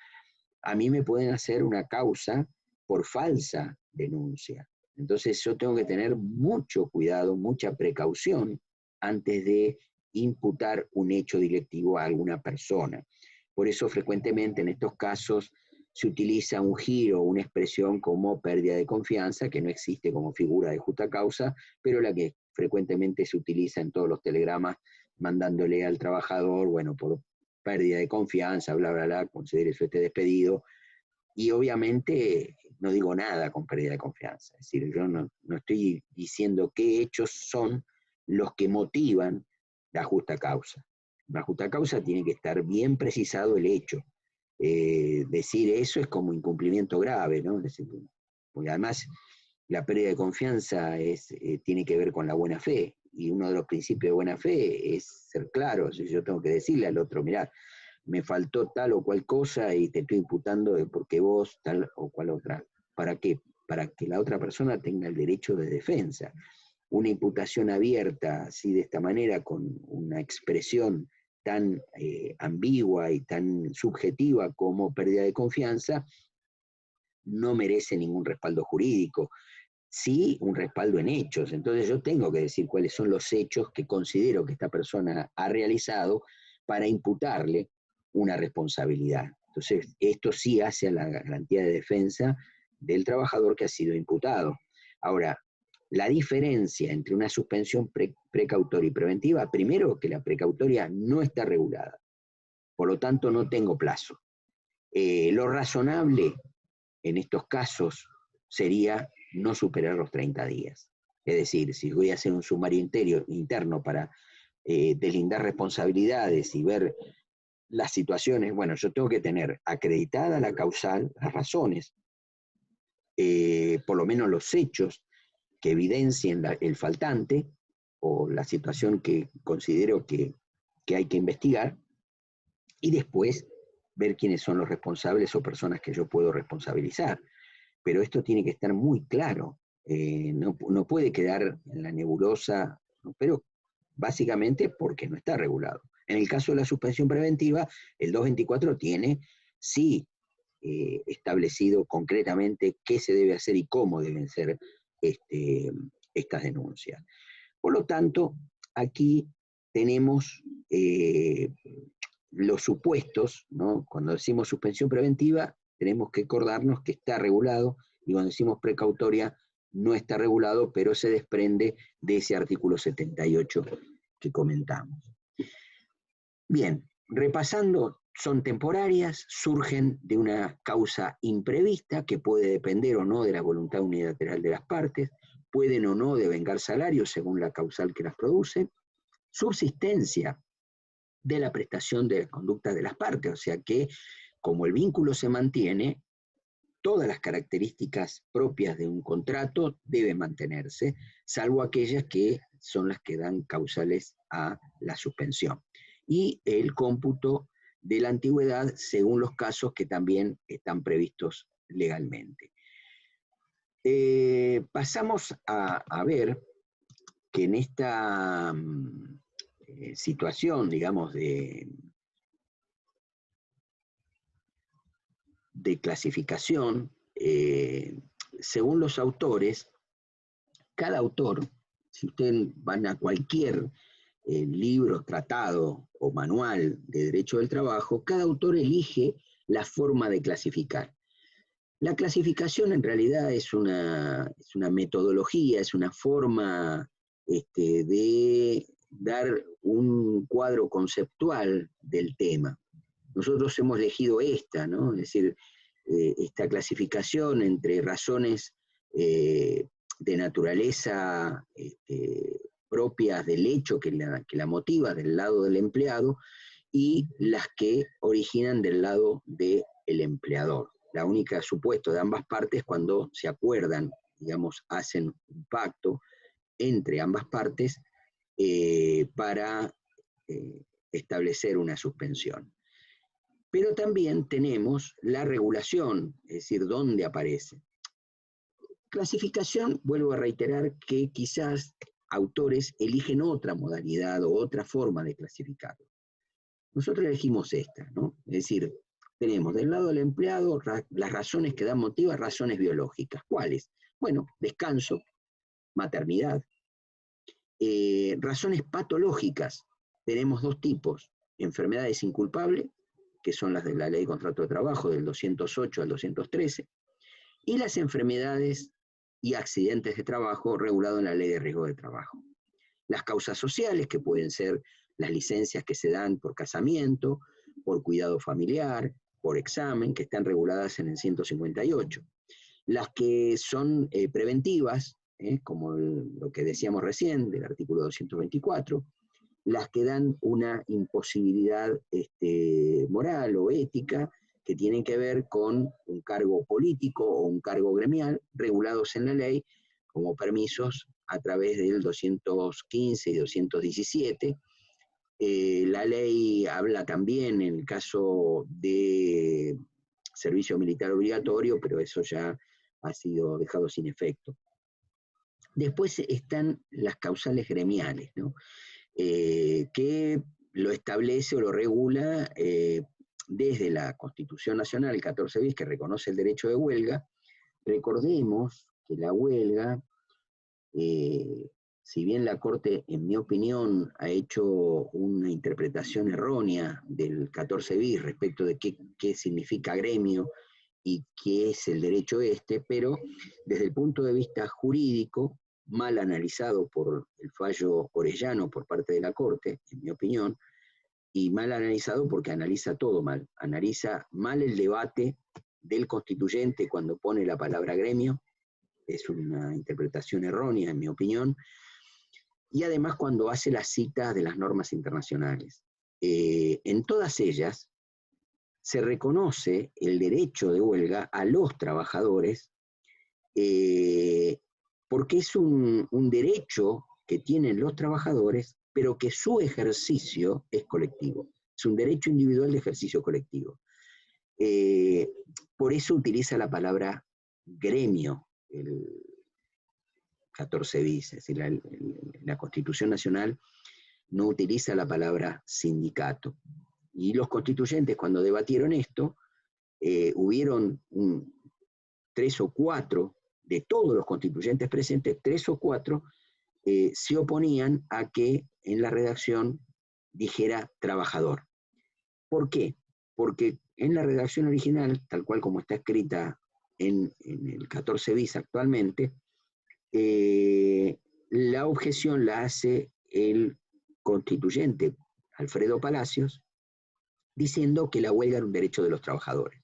a mí me pueden hacer una causa por falsa denuncia. Entonces yo tengo que tener mucho cuidado, mucha precaución antes de imputar un hecho delictivo a alguna persona. Por eso frecuentemente en estos casos se utiliza un giro, una expresión como pérdida de confianza, que no existe como figura de justa causa, pero la que frecuentemente se utiliza en todos los telegramas, mandándole al trabajador, bueno, por pérdida de confianza, bla, bla, bla, considere usted despedido, y obviamente no digo nada con pérdida de confianza, es decir, yo no estoy diciendo qué hechos son los que motivan la justa causa. La justa causa tiene que estar bien precisado el hecho. Decir eso es como incumplimiento grave, ¿no? Es decir, porque además la pérdida de confianza tiene que ver con la buena fe, y uno de los principios de buena fe es ser claro. Si yo tengo que decirle al otro, mirá, me faltó tal o cual cosa y te estoy imputando de porque vos tal o cual otra. ¿Para qué? Para que la otra persona tenga el derecho de defensa. Una imputación abierta, así de esta manera, con una expresión tan ambigua y tan subjetiva como pérdida de confianza, no merece ningún respaldo jurídico, sí un respaldo en hechos. Entonces yo tengo que decir cuáles son los hechos que considero que esta persona ha realizado para imputarle una responsabilidad. Entonces esto sí hace a la garantía de defensa del trabajador que ha sido imputado. Ahora, la diferencia entre una suspensión precautoria y preventiva, primero que la precautoria no está regulada, por lo tanto no tengo plazo. Lo razonable en estos casos sería no superar los 30 días. Es decir, si voy a hacer un sumario interno para deslindar responsabilidades y ver las situaciones, bueno, yo tengo que tener acreditada la causal, las razones, por lo menos los hechos que evidencien el faltante o la situación que considero que hay que investigar, y después ver quiénes son los responsables o personas que yo puedo responsabilizar. Pero esto tiene que estar muy claro, no puede quedar en la nebulosa, pero básicamente porque no está regulado. En el caso de la suspensión preventiva, el 224 tiene, sí, establecido concretamente qué se debe hacer y cómo deben ser estas denuncias. Por lo tanto, aquí tenemos los supuestos, ¿no? Cuando decimos suspensión preventiva, tenemos que acordarnos que está regulado, y cuando decimos precautoria, no está regulado, pero se desprende de ese artículo 78 que comentamos. Bien, repasando, son temporarias, surgen de una causa imprevista que puede depender o no de la voluntad unilateral de las partes, pueden o no devengar salarios según la causal que las produce, subsistencia de la prestación de las conductas de las partes, o sea que como el vínculo se mantiene, todas las características propias de un contrato deben mantenerse, salvo aquellas que son las que dan causales a la suspensión. Y el cómputo de la antigüedad según los casos que también están previstos legalmente. Pasamos a ver que en esta situación, digamos, de clasificación, según los autores, cada autor, si ustedes van a cualquier libro, tratado o manual de derecho del trabajo, cada autor elige la forma de clasificar. La clasificación en realidad es una metodología, es una forma de dar un cuadro conceptual del tema. Nosotros hemos elegido esta, ¿no? Es decir, esta clasificación entre razones de naturaleza propias del hecho que la motiva del lado del empleado y las que originan del lado del empleador. La única supuesto de ambas partes cuando se acuerdan, digamos, hacen un pacto entre ambas partes para establecer una suspensión. Pero también tenemos la regulación, es decir, dónde aparece. Clasificación, vuelvo a reiterar que quizás autores eligen otra modalidad o otra forma de clasificarlo. Nosotros elegimos esta, ¿no? Es decir, tenemos del lado del empleado las razones que dan motivo a razones biológicas. ¿Cuáles? Bueno, descanso, maternidad. Razones patológicas, tenemos dos tipos, enfermedades inculpables, que son las de la Ley de Contrato de Trabajo del 208 al 213, y las enfermedades y accidentes de trabajo regulados en la Ley de Riesgo de Trabajo. Las causas sociales, que pueden ser las licencias que se dan por casamiento, por cuidado familiar, por examen, que están reguladas en el 158. Las que son preventivas, como lo que decíamos recién del artículo 224, las que dan una imposibilidad moral o ética que tienen que ver con un cargo político o un cargo gremial regulados en la ley como permisos a través del 215 y 217. La ley habla también en el caso de servicio militar obligatorio, pero eso ya ha sido dejado sin efecto. Después están las causales gremiales, ¿no? Que lo establece o lo regula desde la Constitución Nacional, el 14 bis, que reconoce el derecho de huelga. Recordemos que la huelga, si bien la Corte, en mi opinión, ha hecho una interpretación errónea del 14 bis respecto de qué significa gremio y qué es el derecho pero desde el punto de vista jurídico, mal analizado por el fallo Orellano por parte de la Corte, en mi opinión, y mal analizado porque analiza todo mal. Analiza mal el debate del constituyente cuando pone la palabra gremio, es una interpretación errónea, en mi opinión, y además cuando hace las citas de las normas internacionales. En todas ellas se reconoce el derecho de huelga a los trabajadores porque es un derecho que tienen los trabajadores, pero que su ejercicio es colectivo. Es un derecho individual de ejercicio colectivo. Por eso utiliza la palabra gremio, el 14 bis, es decir, la Constitución Nacional no utiliza la palabra sindicato. Y los constituyentes, cuando debatieron esto, hubieron 3 o 4 de todos los constituyentes presentes, 3 o 4 se oponían a que en la redacción dijera trabajador. ¿Por qué? Porque en la redacción original, tal cual como está escrita en el 14 bis actualmente, la objeción la hace el constituyente Alfredo Palacios, diciendo que la huelga era un derecho de los trabajadores.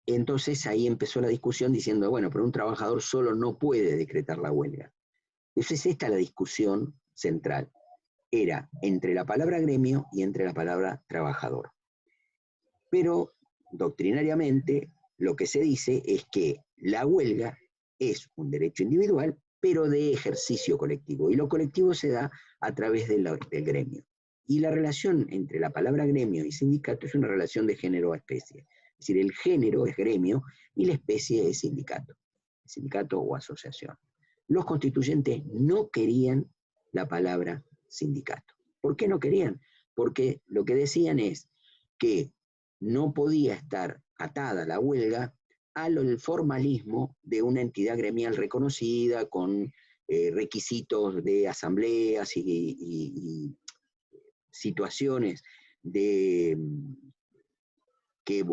Entonces ahí empezó la discusión diciendo, bueno, pero un trabajador solo no puede decretar la huelga. Entonces esta es la discusión central. Era entre la palabra gremio y entre la palabra trabajador. Pero doctrinariamente lo que se dice es que la huelga es un derecho individual, pero de ejercicio colectivo, y lo colectivo se da a través del gremio. Y la relación entre la palabra gremio y sindicato es una relación de género a especie. Es decir, el género es gremio y la especie es sindicato o asociación. Los constituyentes no querían la palabra sindicato. ¿Por qué no querían? Porque lo que decían es que no podía estar atada la huelga al formalismo de una entidad gremial reconocida con requisitos de asambleas y situaciones de, que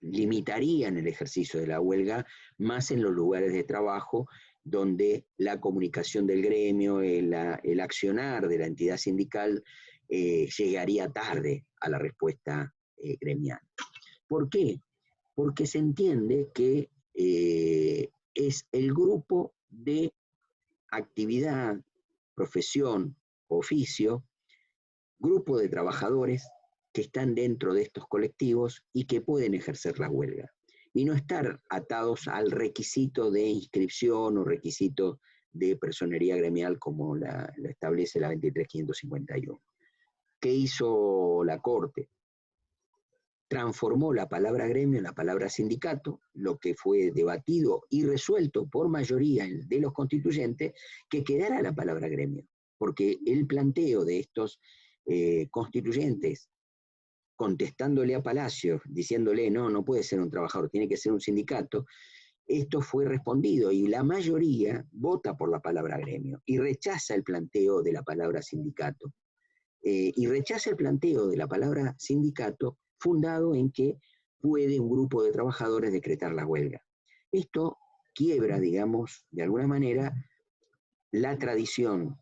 limitarían el ejercicio de la huelga, más en los lugares de trabajo donde la comunicación del gremio, el accionar de la entidad sindical llegaría tarde a la respuesta gremial. ¿Por qué? Porque se entiende que es el grupo de actividad, profesión, oficio, grupo de trabajadores que están dentro de estos colectivos y que pueden ejercer la huelga, y no estar atados al requisito de inscripción o requisito de personería gremial como lo establece la 23.551. ¿Qué hizo la Corte? Transformó la palabra gremio en la palabra sindicato, lo que fue debatido y resuelto por mayoría de los constituyentes, que quedara la palabra gremio, porque el planteo de estos constituyentes contestándole a Palacios, diciéndole no puede ser un trabajador, tiene que ser un sindicato, esto fue respondido y la mayoría vota por la palabra gremio y rechaza el planteo de la palabra sindicato. Y rechaza el planteo de la palabra sindicato fundado en que puede un grupo de trabajadores decretar la huelga. Esto quiebra, digamos, de alguna manera, la tradición,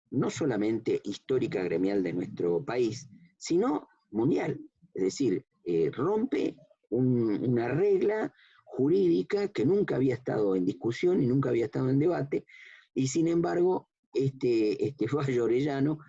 no solamente histórica gremial de nuestro país, sino mundial. Es decir, rompe una regla jurídica que nunca había estado en discusión y nunca había estado en debate, y sin embargo, este fallo orellano,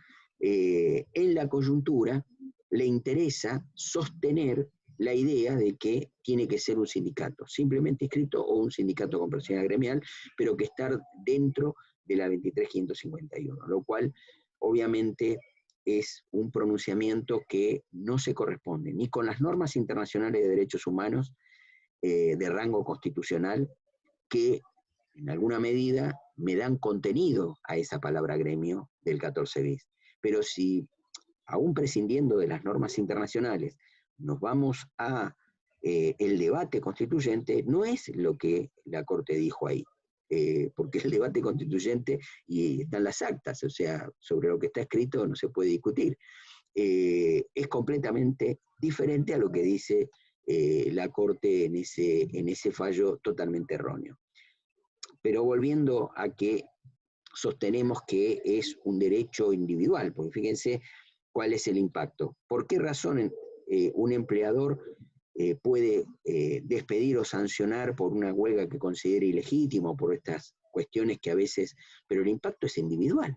en la coyuntura, le interesa sostener la idea de que tiene que ser un sindicato, simplemente inscrito, o un sindicato con personalidad gremial, pero que estar dentro de la 23.551, lo cual obviamente es un pronunciamiento que no se corresponde ni con las normas internacionales de derechos humanos de rango constitucional, que en alguna medida me dan contenido a esa palabra gremio del 14 bis. Pero si, aún prescindiendo de las normas internacionales, nos vamos a el debate constituyente, no es lo que la Corte dijo ahí. Porque el debate constituyente, y están las actas, o sea, sobre lo que está escrito no se puede discutir, es completamente diferente a lo que dice la Corte en ese fallo totalmente erróneo. Pero volviendo a que sostenemos que es un derecho individual, porque fíjense cuál es el impacto. ¿Por qué razón un empleador puede despedir o sancionar por una huelga que considere ilegítima, por estas cuestiones que a veces, pero el impacto es individual?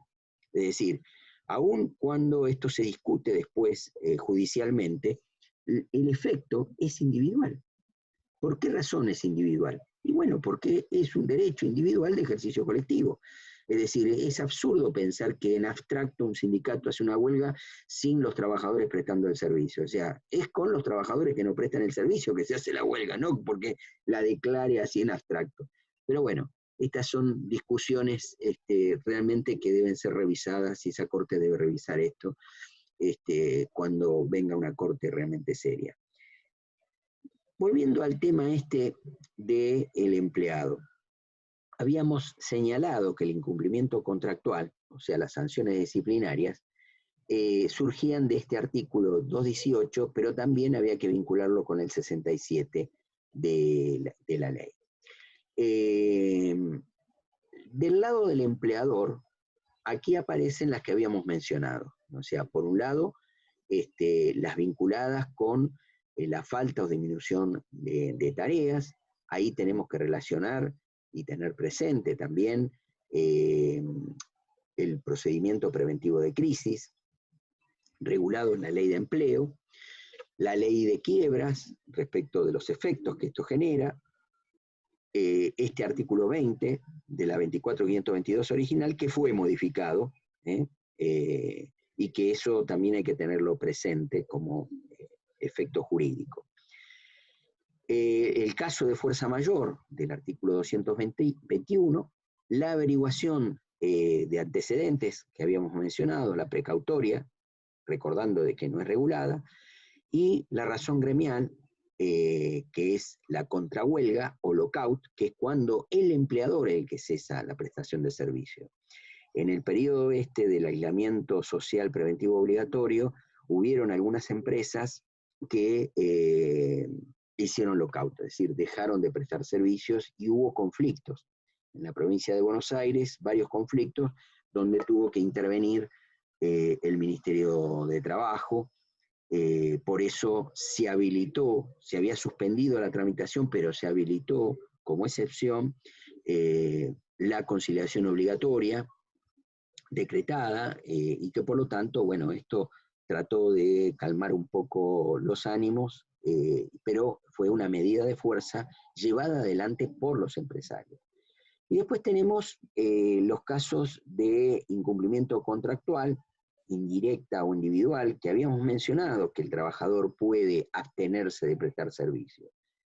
Es decir, aun cuando esto se discute después judicialmente, el efecto es individual. ¿Por qué razón es individual? Y bueno, porque es un derecho individual de ejercicio colectivo. Es decir, es absurdo pensar que en abstracto un sindicato hace una huelga sin los trabajadores prestando el servicio. O sea, es con los trabajadores que no prestan el servicio que se hace la huelga, no porque la declare así en abstracto. Pero bueno, estas son discusiones realmente que deben ser revisadas, y esa Corte debe revisar esto cuando venga una Corte realmente seria. Volviendo al tema del empleado. Habíamos señalado que el incumplimiento contractual, o sea, las sanciones disciplinarias, surgían de este artículo 218, pero también había que vincularlo con el 67 de la ley. Del lado del empleador, aquí aparecen las que habíamos mencionado. O sea, por un lado, las vinculadas con la falta o disminución de tareas. Ahí tenemos que relacionar y tener presente también el procedimiento preventivo de crisis, regulado en la ley de empleo, la ley de quiebras respecto de los efectos que esto genera, este artículo 20 de la 24.522 original que fue modificado, y que eso también hay que tenerlo presente como efecto jurídico. El caso de fuerza mayor del artículo 221, la averiguación de antecedentes que habíamos mencionado, la precautoria, recordando de que no es regulada, y la razón gremial, que es la contrahuelga o lockout, que es cuando el empleador es el que cesa la prestación de servicio. En el periodo del aislamiento social preventivo obligatorio, hubieron algunas empresas que hicieron lockout, es decir, dejaron de prestar servicios y hubo conflictos. En la provincia de Buenos Aires, varios conflictos donde tuvo que intervenir el Ministerio de Trabajo. Por eso se habilitó, se había suspendido la tramitación, pero se habilitó como excepción la conciliación obligatoria decretada, y que por lo tanto, bueno, esto trató de calmar un poco los ánimos, pero fue una medida de fuerza llevada adelante por los empresarios. Y después tenemos los casos de incumplimiento contractual, indirecta o individual, que habíamos mencionado que el trabajador puede abstenerse de prestar servicio.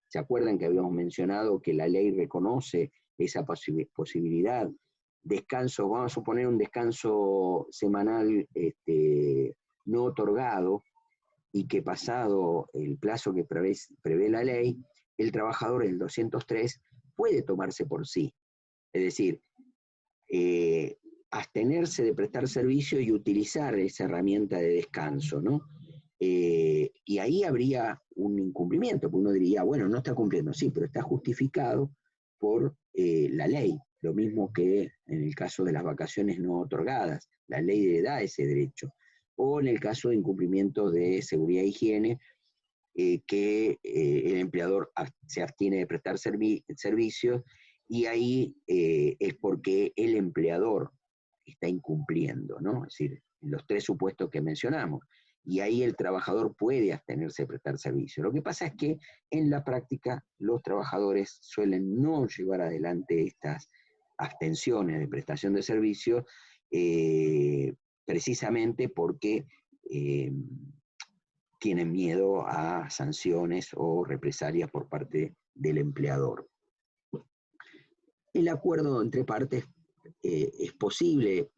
¿Se acuerdan que habíamos mencionado que la ley reconoce esa posibilidad? Descanso, vamos a suponer un descanso semanal no otorgado, y que pasado el plazo que prevé la ley, el trabajador, el 203, puede tomarse por sí. Es decir, abstenerse de prestar servicio y utilizar esa herramienta de descanso, ¿no? Y ahí habría un incumplimiento, porque uno diría, bueno, no está cumpliendo, sí, pero está justificado por la ley, lo mismo que en el caso de las vacaciones no otorgadas, la ley le da ese derecho, o en el caso de incumplimientos de seguridad e higiene, que el empleador se abstiene de prestar servicios, y ahí es porque el empleador está incumpliendo, ¿no? Es decir, los tres supuestos que mencionamos, y ahí el trabajador puede abstenerse de prestar servicio. Lo que pasa es que en la práctica los trabajadores suelen no llevar adelante estas abstenciones de prestación de servicios, precisamente porque tienen miedo a sanciones o represalias por parte del empleador. El acuerdo entre partes es posible,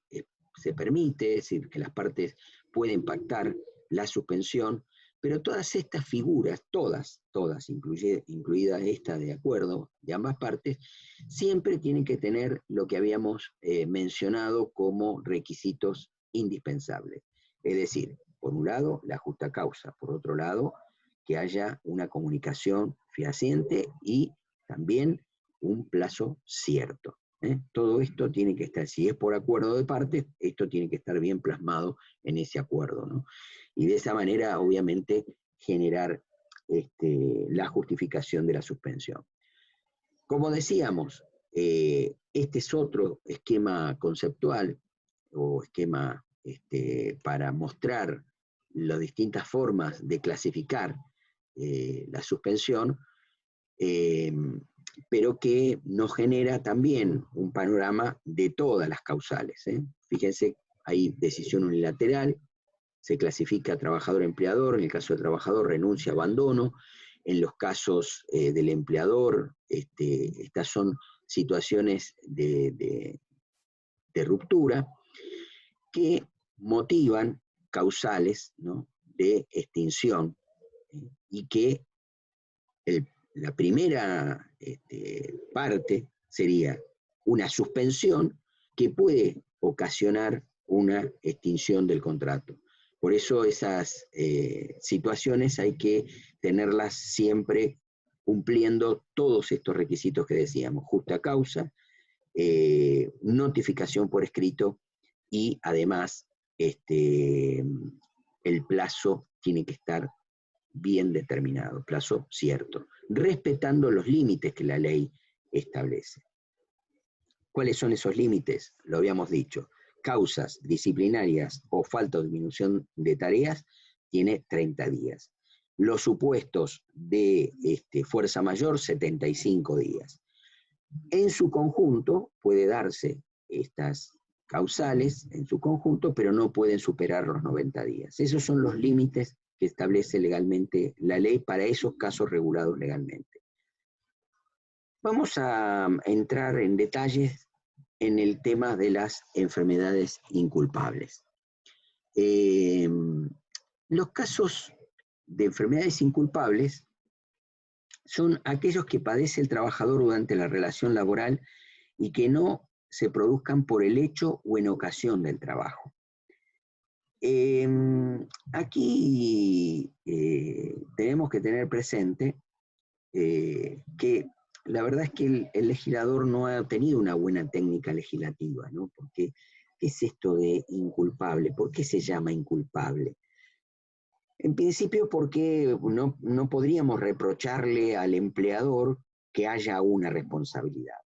se permite, es decir, que las partes pueden pactar la suspensión, pero todas estas figuras, todas, incluida esta de acuerdo de ambas partes, siempre tienen que tener lo que habíamos mencionado como requisitos indispensables. Es decir, por un lado, la justa causa, por otro lado, que haya una comunicación fehaciente y también un plazo cierto. Todo esto tiene que estar, si es por acuerdo de partes, esto tiene que estar bien plasmado en ese acuerdo, ¿no? Y de esa manera, obviamente, generar la justificación de la suspensión. Como decíamos, este es otro esquema conceptual o esquema para mostrar las distintas formas de clasificar la suspensión, pero que nos genera también un panorama de todas las causales. Fíjense, hay decisión unilateral, se clasifica trabajador-empleador, en el caso del trabajador renuncia, abandono, en los casos del empleador, estas son situaciones de ruptura que motivan causales, ¿no?, de extinción, y que la primera parte sería una suspensión que puede ocasionar una extinción del contrato. Por eso esas situaciones hay que tenerlas siempre cumpliendo todos estos requisitos que decíamos: justa causa, notificación por escrito, y además el plazo tiene que estar bien determinado, plazo cierto, respetando los límites que la ley establece. ¿Cuáles son esos límites? Lo habíamos dicho: causas disciplinarias o falta o disminución de tareas, tiene 30 días. Los supuestos de fuerza mayor, 75 días. En su conjunto puede darse estas causales en su conjunto, pero no pueden superar los 90 días. Esos son los límites que establece legalmente la ley para esos casos regulados legalmente. Vamos a entrar en detalles en el tema de las enfermedades inculpables. Los casos de enfermedades inculpables son aquellos que padece el trabajador durante la relación laboral y que no se produzcan por el hecho o en ocasión del trabajo. Aquí tenemos que tener presente que la verdad es que el legislador no ha tenido una buena técnica legislativa, ¿no? Porque, ¿qué es esto de inculpable? ¿Por qué se llama inculpable? En principio porque no podríamos reprocharle al empleador que haya una responsabilidad.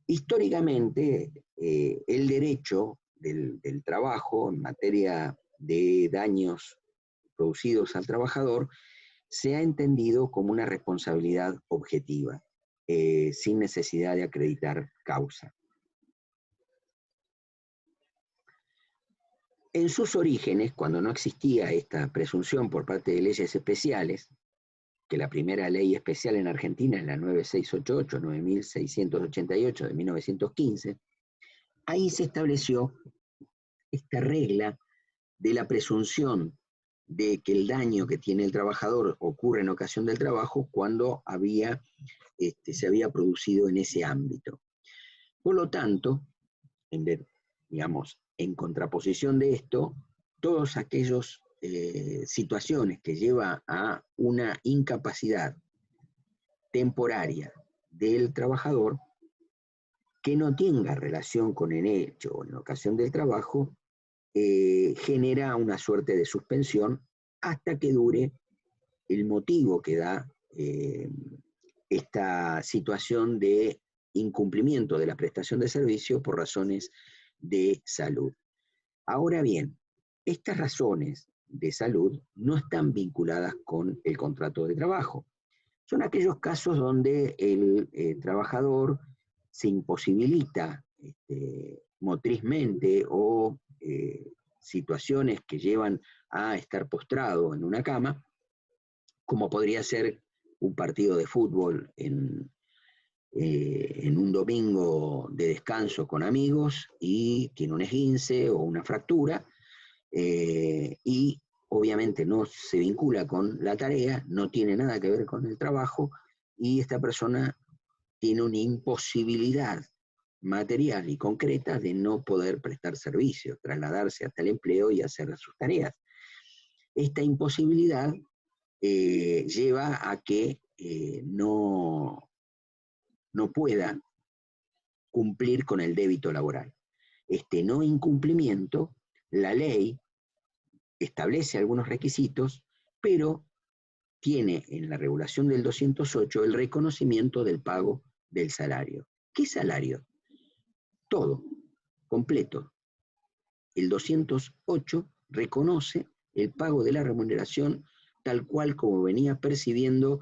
Históricamente, el derecho del trabajo en materia de daños producidos al trabajador se ha entendido como una responsabilidad objetiva, sin necesidad de acreditar causa. En sus orígenes, cuando no existía esta presunción por parte de leyes especiales, que la primera ley especial en Argentina es la 9688, 9688 de 1915, ahí se estableció esta regla de la presunción de que el daño que tiene el trabajador ocurre en ocasión del trabajo cuando se había producido en ese ámbito. Por lo tanto, en contraposición de esto, todas aquellas situaciones que llevan a una incapacidad temporaria del trabajador que no tenga relación con el hecho o en ocasión del trabajo, genera una suerte de suspensión hasta que dure el motivo que da esta situación de incumplimiento de la prestación de servicio por razones de salud. Ahora bien, estas razones de salud no están vinculadas con el contrato de trabajo. Son aquellos casos donde el trabajador se imposibilita motrizmente o situaciones que llevan a estar postrado en una cama, como podría ser un partido de fútbol en un domingo de descanso con amigos y tiene un esguince o una fractura y obviamente no se vincula con la tarea, no tiene nada que ver con el trabajo y esta persona tiene una imposibilidad material y concreta de no poder prestar servicio, trasladarse hasta el empleo y hacer sus tareas. Esta imposibilidad lleva a que no pueda cumplir con el débito laboral. Este no incumplimiento, la ley establece algunos requisitos, pero tiene en la regulación del 208 el reconocimiento del pago del salario. ¿Qué salario? Todo, completo. El 208 reconoce el pago de la remuneración tal cual como venía percibiendo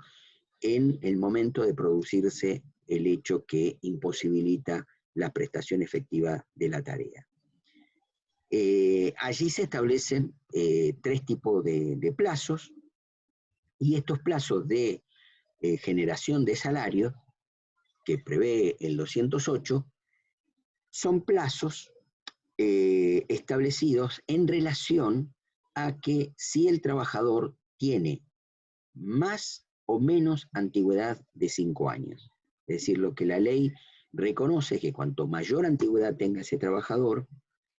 en el momento de producirse el hecho que imposibilita la prestación efectiva de la tarea. Allí se establecen tres tipos de plazos, y estos plazos de generación de salario que prevé el 208 son plazos establecidos en relación a que si el trabajador tiene más o menos antigüedad de 5 años. Es decir, lo que la ley reconoce es que cuanto mayor antigüedad tenga ese trabajador,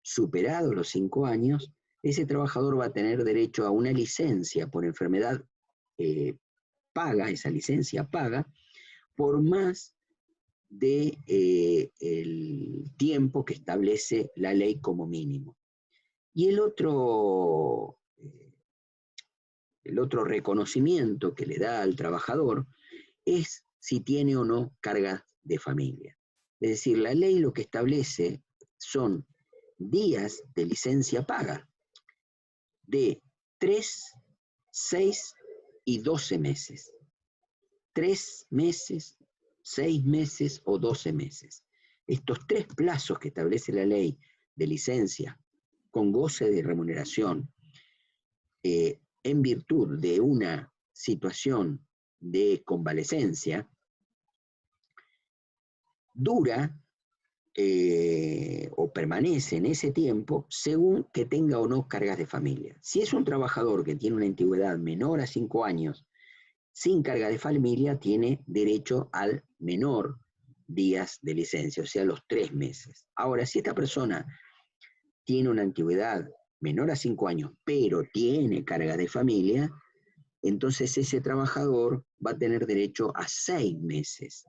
superado los 5 años, ese trabajador va a tener derecho a una licencia por enfermedad paga, esa licencia paga, por más de el tiempo que establece la ley como mínimo. Y el otro reconocimiento que le da al trabajador es si tiene o no cargas de familia. Es decir, la ley lo que establece son días de licencia paga de 3, 6 y 12 meses. 3 meses, 6 meses o 12 meses. Estos 3 plazos que establece la ley de licencia con goce de remuneración en virtud de una situación de convalecencia, dura o permanece en ese tiempo según que tenga o no cargas de familia. Si es un trabajador que tiene una antigüedad menor a 5 años, sin carga de familia, tiene derecho al menor días de licencia, o sea, los 3 meses. Ahora, si esta persona tiene una antigüedad menor a 5 años, pero tiene carga de familia, entonces ese trabajador va a tener derecho a 6 meses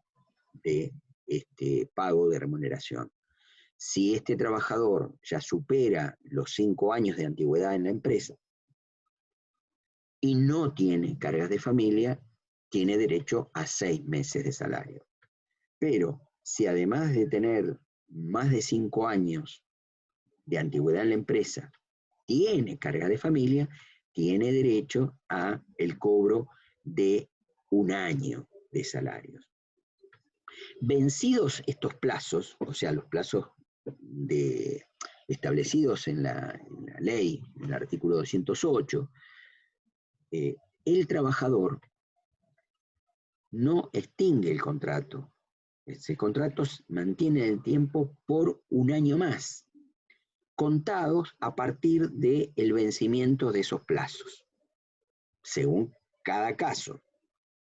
de pago de remuneración. Si este trabajador ya supera los 5 años de antigüedad en la empresa y no tiene cargas de familia, tiene derecho a 6 meses de salario. Pero si además de tener más de 5 años de antigüedad en la empresa, tiene carga de familia, tiene derecho a el cobro de 1 año de salarios. Vencidos estos plazos, o sea, los plazos establecidos en la ley, en el artículo 208, el trabajador no extingue el contrato. Ese contrato mantiene el tiempo por 1 año más, contados a partir del vencimiento de esos plazos, según cada caso,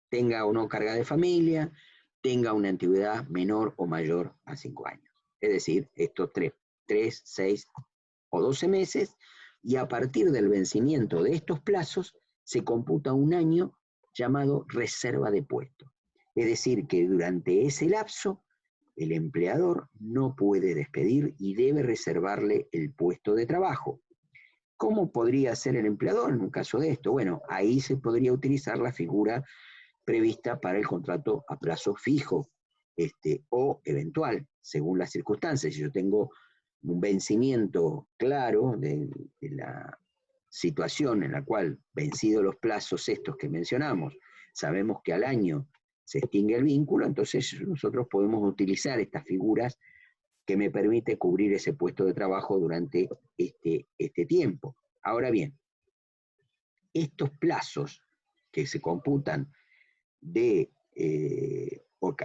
tenga o no carga de familia, tenga una antigüedad menor o mayor a 5 años. Es decir, estos 3, 6 o 12 meses, y a partir del vencimiento de estos plazos se computa 1 año llamado reserva de puesto. Es decir, que durante ese lapso el empleador no puede despedir y debe reservarle el puesto de trabajo. ¿Cómo podría hacer el empleador en un caso de esto? Bueno, ahí se podría utilizar la figura prevista para el contrato a plazo fijo o eventual, según las circunstancias. Si yo tengo un vencimiento claro de la situación en la cual, vencidos los plazos estos que mencionamos, sabemos que al año se extingue el vínculo, entonces nosotros podemos utilizar estas figuras que me permite cubrir ese puesto de trabajo durante este tiempo. Ahora bien, estos plazos que se computan de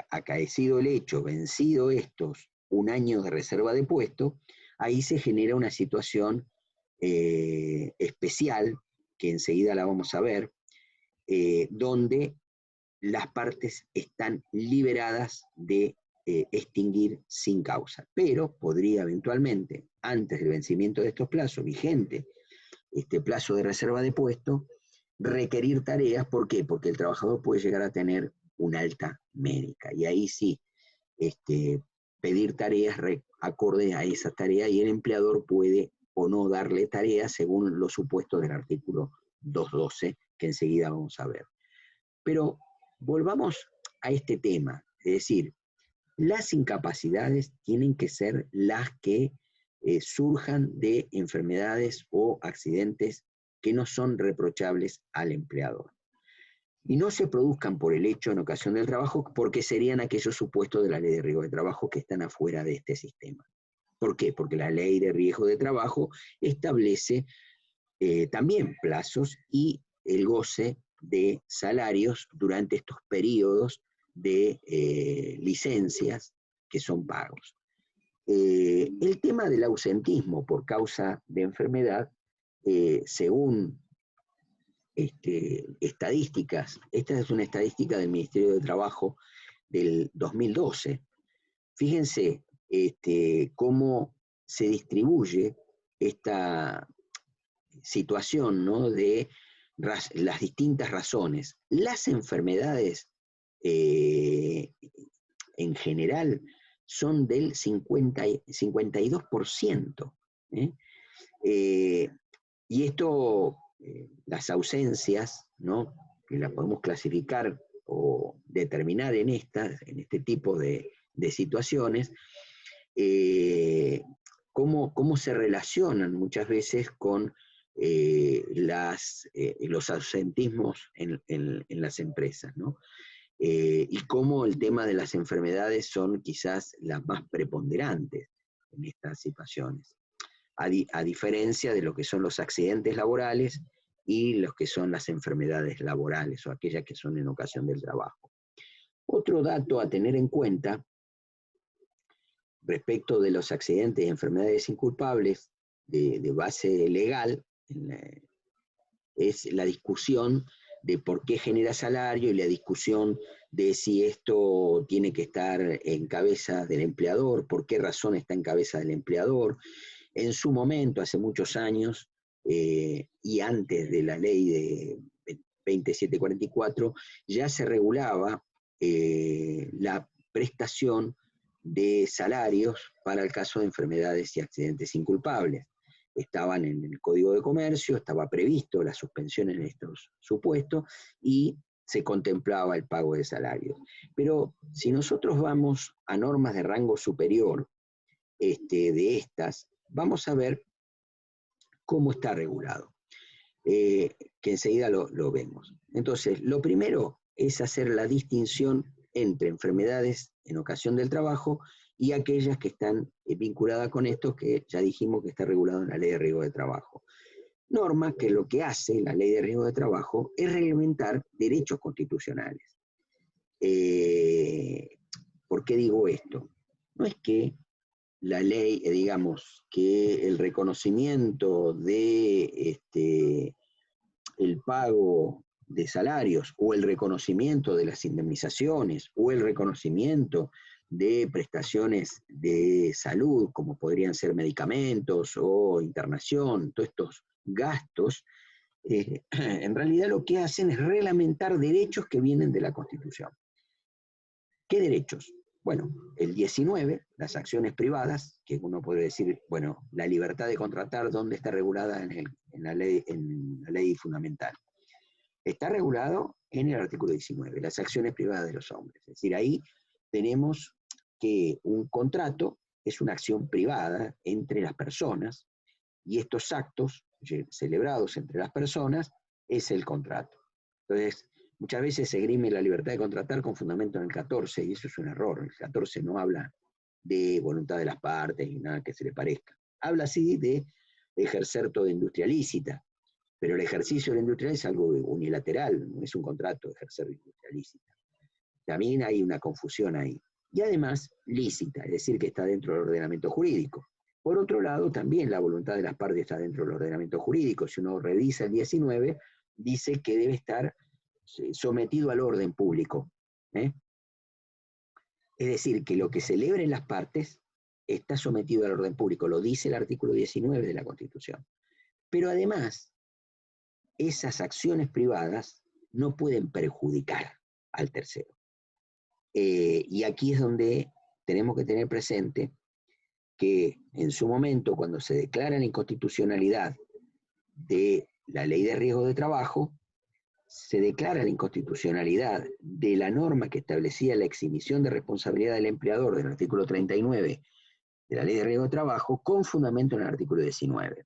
acaecido el hecho, vencido estos 1 año de reserva de puesto, ahí se genera una situación especial, que enseguida la vamos a ver, donde las partes están liberadas de extinguir sin causa, pero podría eventualmente, antes del vencimiento de estos plazos, vigente este plazo de reserva de puesto, requerir tareas. ¿Por qué? Porque el trabajador puede llegar a tener una alta médica, y ahí sí, pedir tareas acorde a esa tarea, y el empleador puede o no darle tareas según los supuestos del artículo 212, que enseguida vamos a ver. Pero volvamos a este tema, es decir, las incapacidades tienen que ser las que surjan de enfermedades o accidentes que no son reprochables al empleador. Y no se produzcan por el hecho en ocasión del trabajo, porque serían aquellos supuestos de la ley de riesgo de trabajo que están afuera de este sistema. ¿Por qué? Porque la ley de riesgo de trabajo establece también plazos y el goce de salarios durante estos periodos de licencias que son pagos. El tema del ausentismo por causa de enfermedad, según estadísticas, esta es una estadística del Ministerio de Trabajo del 2012, fíjense cómo se distribuye esta situación, ¿no?, de las distintas razones. Las enfermedades en general son del 52%. Y esto, las ausencias, ¿no?, que las podemos clasificar o determinar en este tipo de situaciones, cómo se relacionan muchas veces con los ausentismos en las empresas, ¿no? Y cómo el tema de las enfermedades son quizás las más preponderantes en estas situaciones, a diferencia de lo que son los accidentes laborales y los que son las enfermedades laborales o aquellas que son en ocasión del trabajo. Otro dato a tener en cuenta respecto de los accidentes y enfermedades inculpables de base legal es la discusión de por qué genera salario y la discusión de si esto tiene que estar en cabeza del empleador, por qué razón está en cabeza del empleador. En su momento, hace muchos años, y antes de la ley de 2744, ya se regulaba la prestación de salarios para el caso de enfermedades y accidentes inculpables. Estaban en el Código de Comercio, estaba previsto la suspensión en estos supuestos y se contemplaba el pago de salarios. Pero si nosotros vamos a normas de rango superior de estas, vamos a ver cómo está regulado, que enseguida lo vemos. Entonces, lo primero es hacer la distinción entre enfermedades en ocasión del trabajo y aquellas que están vinculadas con esto, que ya dijimos que está regulado en la Ley de Riesgo de Trabajo. Norma que lo que hace la Ley de Riesgo de Trabajo es reglamentar derechos constitucionales. ¿Por qué digo esto? No es que la ley, digamos, que el reconocimiento de el pago de salarios o el reconocimiento de las indemnizaciones o el reconocimiento de prestaciones de salud, como podrían ser medicamentos o internación, todos estos gastos, en realidad lo que hacen es reglamentar derechos que vienen de la Constitución. ¿Qué derechos? Bueno, el 19, las acciones privadas, que uno puede decir, bueno, la libertad de contratar, ¿dónde está regulada en la ley fundamental? Está regulado en el artículo 19, las acciones privadas de los hombres. Es decir, ahí tenemos que un contrato es una acción privada entre las personas y estos actos celebrados entre las personas es el contrato. Entonces, muchas veces se esgrime la libertad de contratar con fundamento en el 14 y eso es un error. El 14 no habla de voluntad de las partes y nada que se le parezca. Habla sí de ejercer toda industria lícita, pero el ejercicio de la industria es algo unilateral, no es un contrato de ejercer industria lícita. También hay una confusión ahí. Y además, lícita, es decir, que está dentro del ordenamiento jurídico. Por otro lado, también la voluntad de las partes está dentro del ordenamiento jurídico. Si uno revisa el 19, dice que debe estar sometido al orden público. Es decir, que lo que celebren las partes está sometido al orden público, lo dice el artículo 19 de la Constitución. Pero además, esas acciones privadas no pueden perjudicar al tercero. Y aquí es donde tenemos que tener presente que en su momento, cuando se declara la inconstitucionalidad de la Ley de Riesgo de Trabajo, se declara la inconstitucionalidad de la norma que establecía la exhibición de responsabilidad del empleador del artículo 39 de la Ley de Riesgo de Trabajo con fundamento en el artículo 19.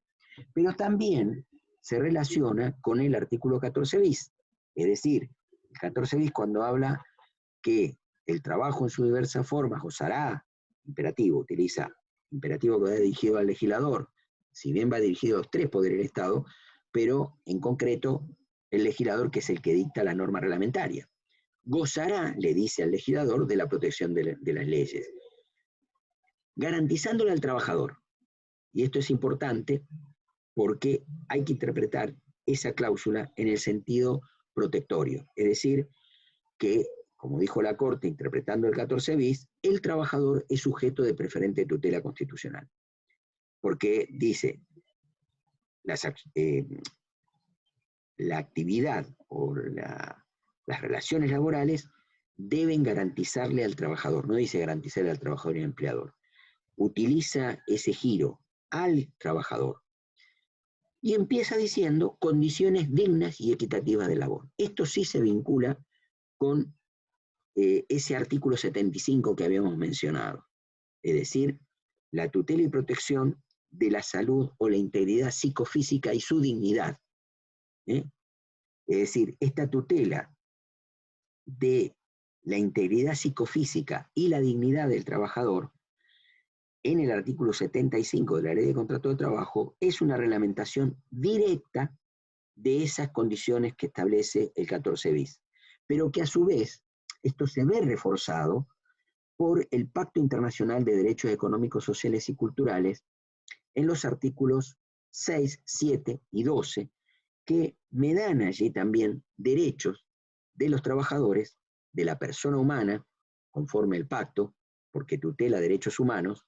Pero también se relaciona con el artículo 14 bis, es decir, el 14 bis cuando habla que el trabajo en sus diversas formas gozará, imperativo, utiliza imperativo que va dirigido al legislador, si bien va dirigido a los tres poderes del Estado, pero en concreto el legislador que es el que dicta la norma reglamentaria. Gozará, le dice al legislador, de la protección de las leyes, garantizándole al trabajador. Y esto es importante porque hay que interpretar esa cláusula en el sentido protectorio, es decir, que, como dijo la Corte interpretando el 14 bis, el trabajador es sujeto de preferente tutela constitucional. Porque dice, la actividad o las relaciones laborales deben garantizarle al trabajador, no dice garantizarle al trabajador y al empleador. Utiliza ese giro al trabajador. Y empieza diciendo condiciones dignas y equitativas de labor. Esto sí se vincula con ese artículo 75 que habíamos mencionado. Es decir, la tutela y protección de la salud o la integridad psicofísica y su dignidad. ¿Eh? Es decir, esta tutela de la integridad psicofísica y la dignidad del trabajador, en el artículo 75 de la Ley de Contrato de Trabajo, es una reglamentación directa de esas condiciones que establece el 14 bis, pero que a su vez esto se ve reforzado por el Pacto Internacional de Derechos Económicos, Sociales y Culturales en los artículos 6, 7 y 12, que me dan allí también derechos de los trabajadores, de la persona humana, conforme el pacto, porque tutela derechos humanos.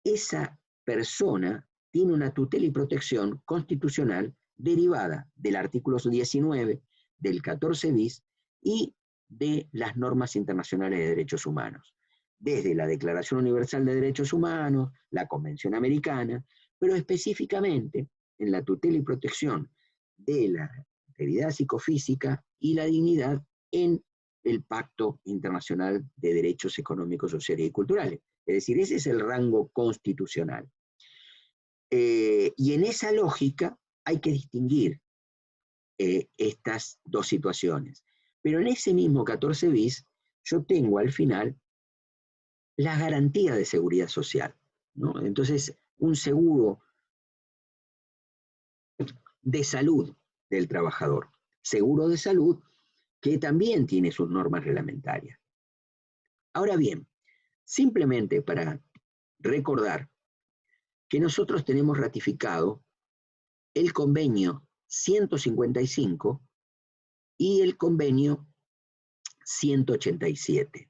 Esa persona tiene una tutela y protección constitucional derivada del artículo 19, del 14 bis y de las normas internacionales de derechos humanos, desde la Declaración Universal de Derechos Humanos, la Convención Americana, pero específicamente en la tutela y protección de la integridad psicofísica y la dignidad en el Pacto Internacional de Derechos Económicos, Sociales y Culturales. Es decir, ese es el rango constitucional. Y en esa lógica hay que distinguir estas dos situaciones. Pero en ese mismo 14 bis, yo tengo al final la garantía de seguridad social, ¿no? Entonces, un seguro de salud del trabajador, seguro de salud que también tiene sus normas reglamentarias. Ahora bien, simplemente para recordar que nosotros tenemos ratificado el convenio 155 y el convenio 187.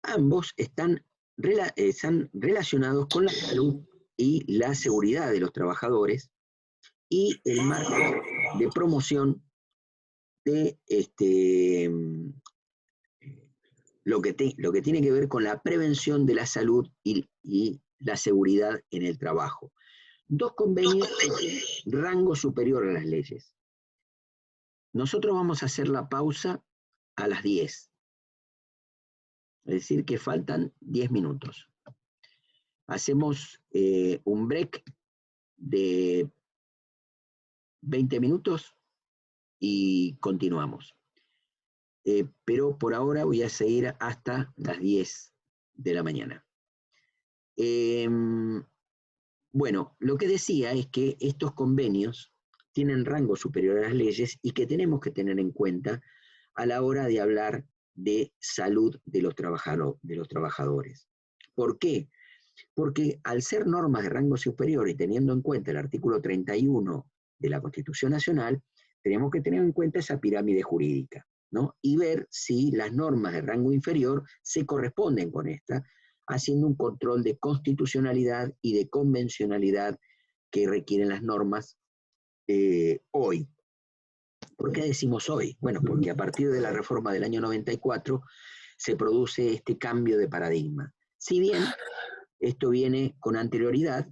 Ambos están relacionados con la salud y la seguridad de los trabajadores y el marco de promoción de lo que tiene que ver con la prevención de la salud y la seguridad en el trabajo. Dos convenios de rango superior a las leyes. Nosotros vamos a hacer la pausa a las 10. Es decir, que faltan 10 minutos. Hacemos un break de 20 minutos y continuamos. Pero por ahora voy a seguir hasta las 10 de la mañana. Bueno, lo que decía es que estos convenios tienen rango superior a las leyes y que tenemos que tener en cuenta a la hora de hablar de salud de los trabajadores. ¿Por qué? Porque al ser normas de rango superior y teniendo en cuenta el artículo 31 de la Constitución Nacional, tenemos que tener en cuenta esa pirámide jurídica, ¿no? Y ver si las normas de rango inferior se corresponden con esta, haciendo un control de constitucionalidad y de convencionalidad que requieren las normas hoy. ¿Por qué decimos hoy? Bueno, porque a partir de la reforma del año 94 se produce este cambio de paradigma. Si bien esto viene con anterioridad,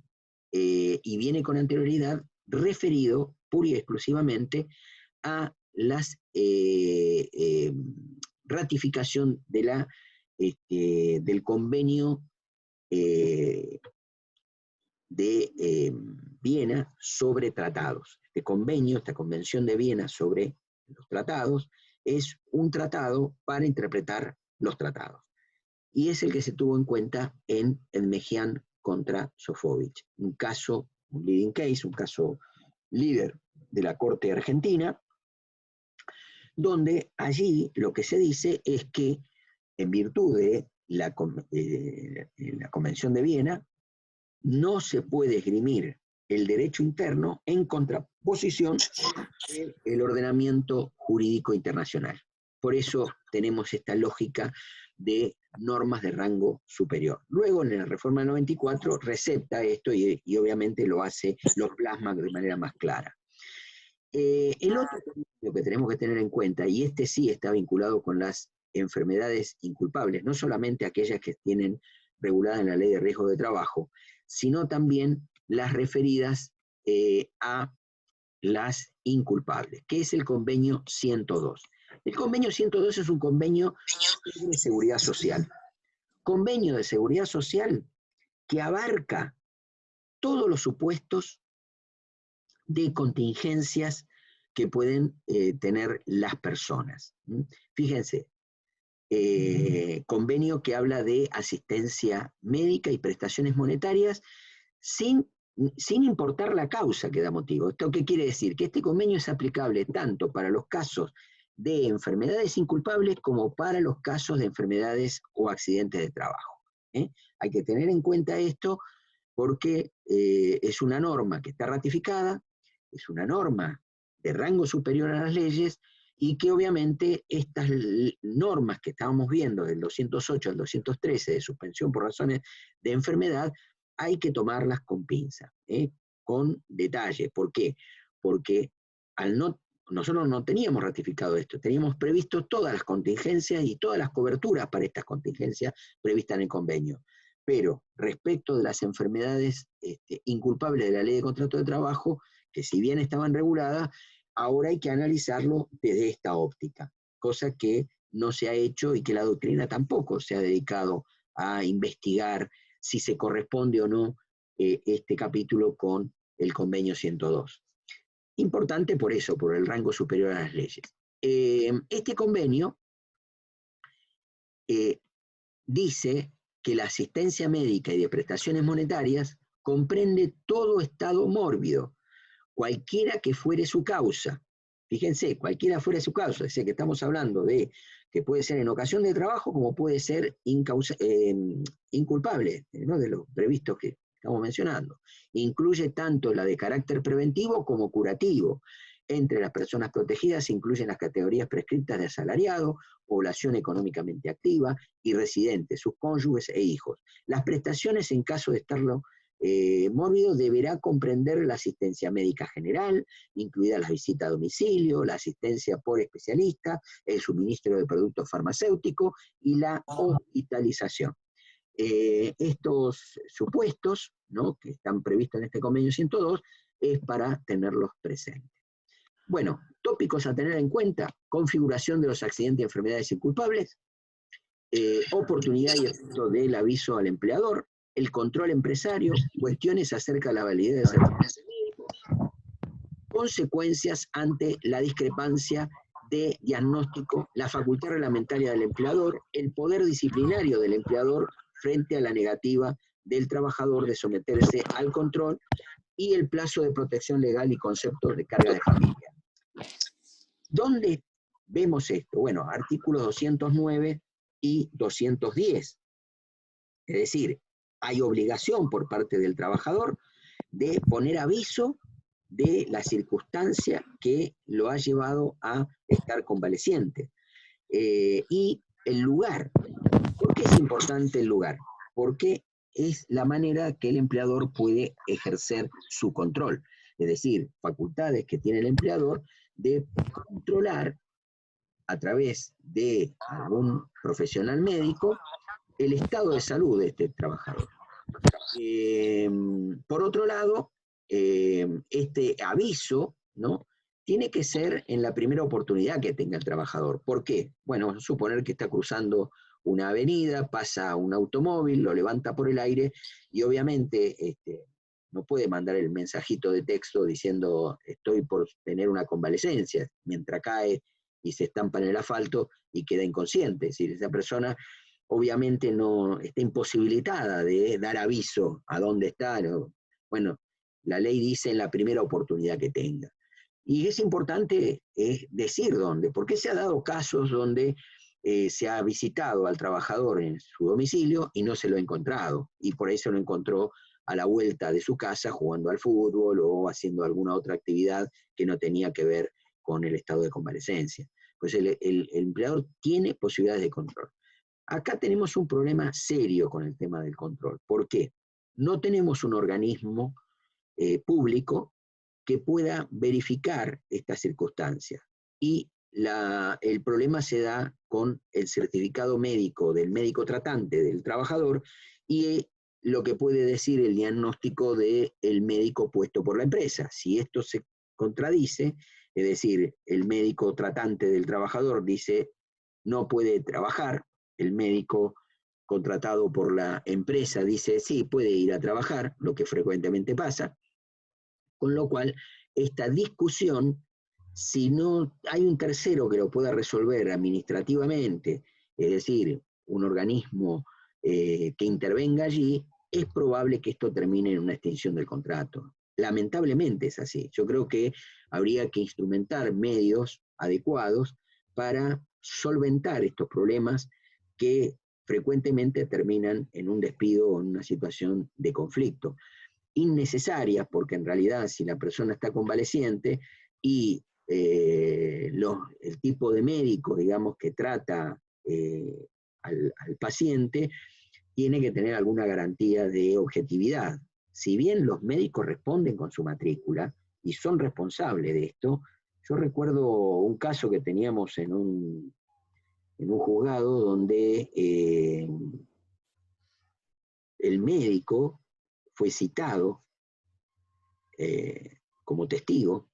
y viene con anterioridad referido pura y exclusivamente a la ratificación de del convenio de Viena sobre tratados. Este convenio, esta convención de Viena sobre los tratados, es un tratado para interpretar los tratados. Y es el que se tuvo en cuenta en el Mejián contra Sofovich, un caso, un leading case, un caso líder de la Corte Argentina, donde allí lo que se dice es que en virtud de la Convención de Viena, no se puede esgrimir el derecho interno en contraposición del ordenamiento jurídico internacional. Por eso tenemos esta lógica de normas de rango superior. Luego, en la reforma del 94, recepta esto y obviamente lo plasma de manera más clara. El otro lo que tenemos que tener en cuenta, y este sí está vinculado con las enfermedades inculpables, no solamente aquellas que tienen regulada en la Ley de Riesgo de Trabajo, sino también las referidas a las inculpables, que es el convenio 102. El convenio 102 es un convenio de seguridad social. Convenio de seguridad social que abarca todos los supuestos de contingencias que pueden tener las personas. Fíjense, convenio que habla de asistencia médica y prestaciones monetarias sin importar la causa que da motivo. ¿Esto qué quiere decir? Que este convenio es aplicable tanto para los casos de enfermedades inculpables como para los casos de enfermedades o accidentes de trabajo. Hay que tener en cuenta esto porque es una norma que está ratificada, es una norma de rango superior a las leyes, y que obviamente estas normas que estábamos viendo del 208 al 213 de suspensión por razones de enfermedad, hay que tomarlas con pinza, con detalle. ¿Por qué? Porque nosotros no teníamos ratificado esto, teníamos previsto todas las contingencias y todas las coberturas para estas contingencias previstas en el convenio. Pero respecto de las enfermedades inculpables de la Ley de Contrato de Trabajo, que si bien estaban reguladas, ahora hay que analizarlo desde esta óptica, cosa que no se ha hecho y que la doctrina tampoco se ha dedicado a investigar si se corresponde o no este capítulo con el convenio 102. Importante por eso, por el rango superior a las leyes. Este convenio dice que la asistencia médica y de prestaciones monetarias comprende todo estado mórbido, cualquiera que fuere su causa. Fíjense, cualquiera fuere su causa, es decir, que estamos hablando de que puede ser en ocasión de trabajo como puede ser inculpable, ¿no? De los previstos que estamos mencionando. Incluye tanto la de carácter preventivo como curativo. Entre las personas protegidas se incluyen las categorías prescriptas de asalariado, población económicamente activa y residentes, sus cónyuges e hijos. Las prestaciones, en caso de estarlo mórbido, deberá comprender la asistencia médica general, incluida la visita a domicilio, la asistencia por especialista, el suministro de productos farmacéuticos y la hospitalización. Estos supuestos, ¿no?, que están previstos en este convenio 102, es para tenerlos presentes. Bueno, tópicos a tener en cuenta: configuración de los accidentes y enfermedades inculpables, oportunidad y efecto del aviso al empleador, el control empresario, cuestiones acerca de la validez del certificado médico, consecuencias ante la discrepancia de diagnóstico, la facultad reglamentaria del empleador, el poder disciplinario del empleador frente a la negativa del trabajador de someterse al control, y el plazo de protección legal y conceptos de carga de familia. ¿Dónde vemos esto? Bueno, artículos 209 y 210. Es decir, hay obligación por parte del trabajador de poner aviso de la circunstancia que lo ha llevado a estar convaleciente. Y el lugar. ¿Por qué es importante el lugar? Porque es la manera que el empleador puede ejercer su control. Es decir, facultades que tiene el empleador de controlar a través de algún profesional médico el estado de salud de este trabajador. Por otro lado, este aviso, ¿no?, tiene que ser en la primera oportunidad que tenga el trabajador. ¿Por qué? Bueno, suponer que está cruzando una avenida, pasa un automóvil, lo levanta por el aire y obviamente no puede mandar el mensajito de texto diciendo estoy por tener una convalecencia, mientras cae y se estampa en el asfalto y queda inconsciente. Es decir, esa persona obviamente no está imposibilitada de dar aviso a dónde está. ¿no? Bueno, la ley dice en la primera oportunidad que tenga. Y es importante decir dónde, porque se ha dado casos donde se ha visitado al trabajador en su domicilio y no se lo ha encontrado, y por eso lo encontró a la vuelta de su casa jugando al fútbol o haciendo alguna otra actividad que no tenía que ver con el estado de convalecencia. Pues el empleador tiene posibilidades de control. Acá tenemos un problema serio con el tema del control. ¿Por qué? No tenemos un organismo público que pueda verificar estas circunstancias. Y el problema se da con el certificado médico del médico tratante del trabajador y lo que puede decir el diagnóstico del médico puesto por la empresa. Si esto se contradice, es decir, el médico tratante del trabajador dice no puede trabajar, el médico contratado por la empresa dice sí, puede ir a trabajar, lo que frecuentemente pasa, con lo cual esta discusión, si no hay un tercero que lo pueda resolver administrativamente, es decir, un organismo que intervenga allí, es probable que esto termine en una extinción del contrato. Lamentablemente es así. Yo creo que habría que instrumentar medios adecuados para solventar estos problemas que frecuentemente terminan en un despido o en una situación de conflicto. Innecesarias, porque en realidad si la persona está convaleciente y el tipo de médico, digamos, que trata al paciente, tiene que tener alguna garantía de objetividad. Si bien los médicos responden con su matrícula y son responsables de esto, yo recuerdo un caso que teníamos en un juzgado donde el médico fue citado como testigo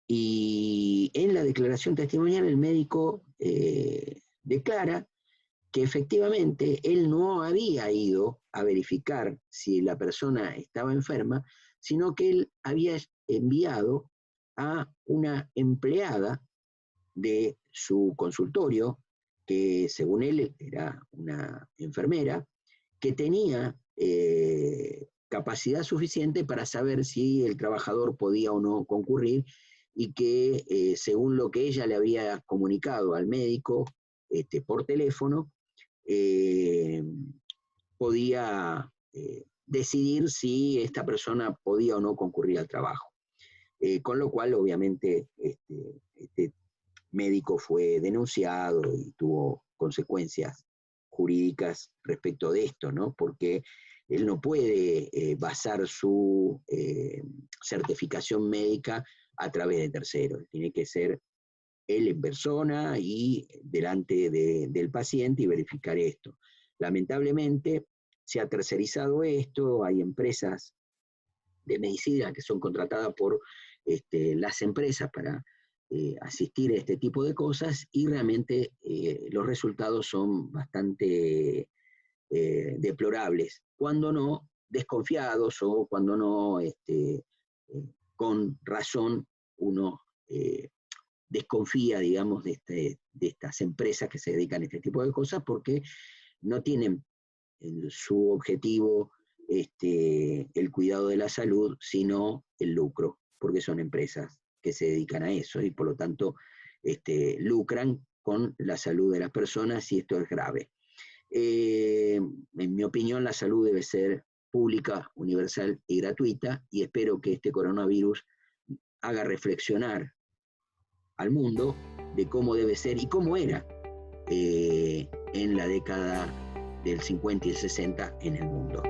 y en la declaración testimonial el médico declara que efectivamente él no había ido a verificar si la persona estaba enferma, sino que él había enviado a una empleada de su consultorio, que según él era una enfermera, que tenía capacidad suficiente para saber si el trabajador podía o no concurrir y que según lo que ella le había comunicado al médico por teléfono, podía decidir si esta persona podía o no concurrir al trabajo. Con lo cual, obviamente, este médico fue denunciado y tuvo consecuencias jurídicas respecto de esto, ¿no? Porque él no puede basar su certificación médica a través de terceros, tiene que ser él en persona y delante del paciente y verificar esto. Lamentablemente se ha tercerizado esto, hay empresas de medicina que son contratadas por las empresas para asistir a este tipo de cosas y realmente los resultados son bastante deplorables, cuando no desconfiados o cuando no con razón uno desconfía, digamos, de estas empresas que se dedican a este tipo de cosas porque no tienen su objetivo el cuidado de la salud, sino el lucro, porque son empresas que se dedican a eso y por lo tanto lucran con la salud de las personas y esto es grave. En mi opinión, la salud debe ser pública, universal y gratuita y espero que este coronavirus haga reflexionar al mundo de cómo debe ser y cómo era en la década del 50 y el 60 en el mundo.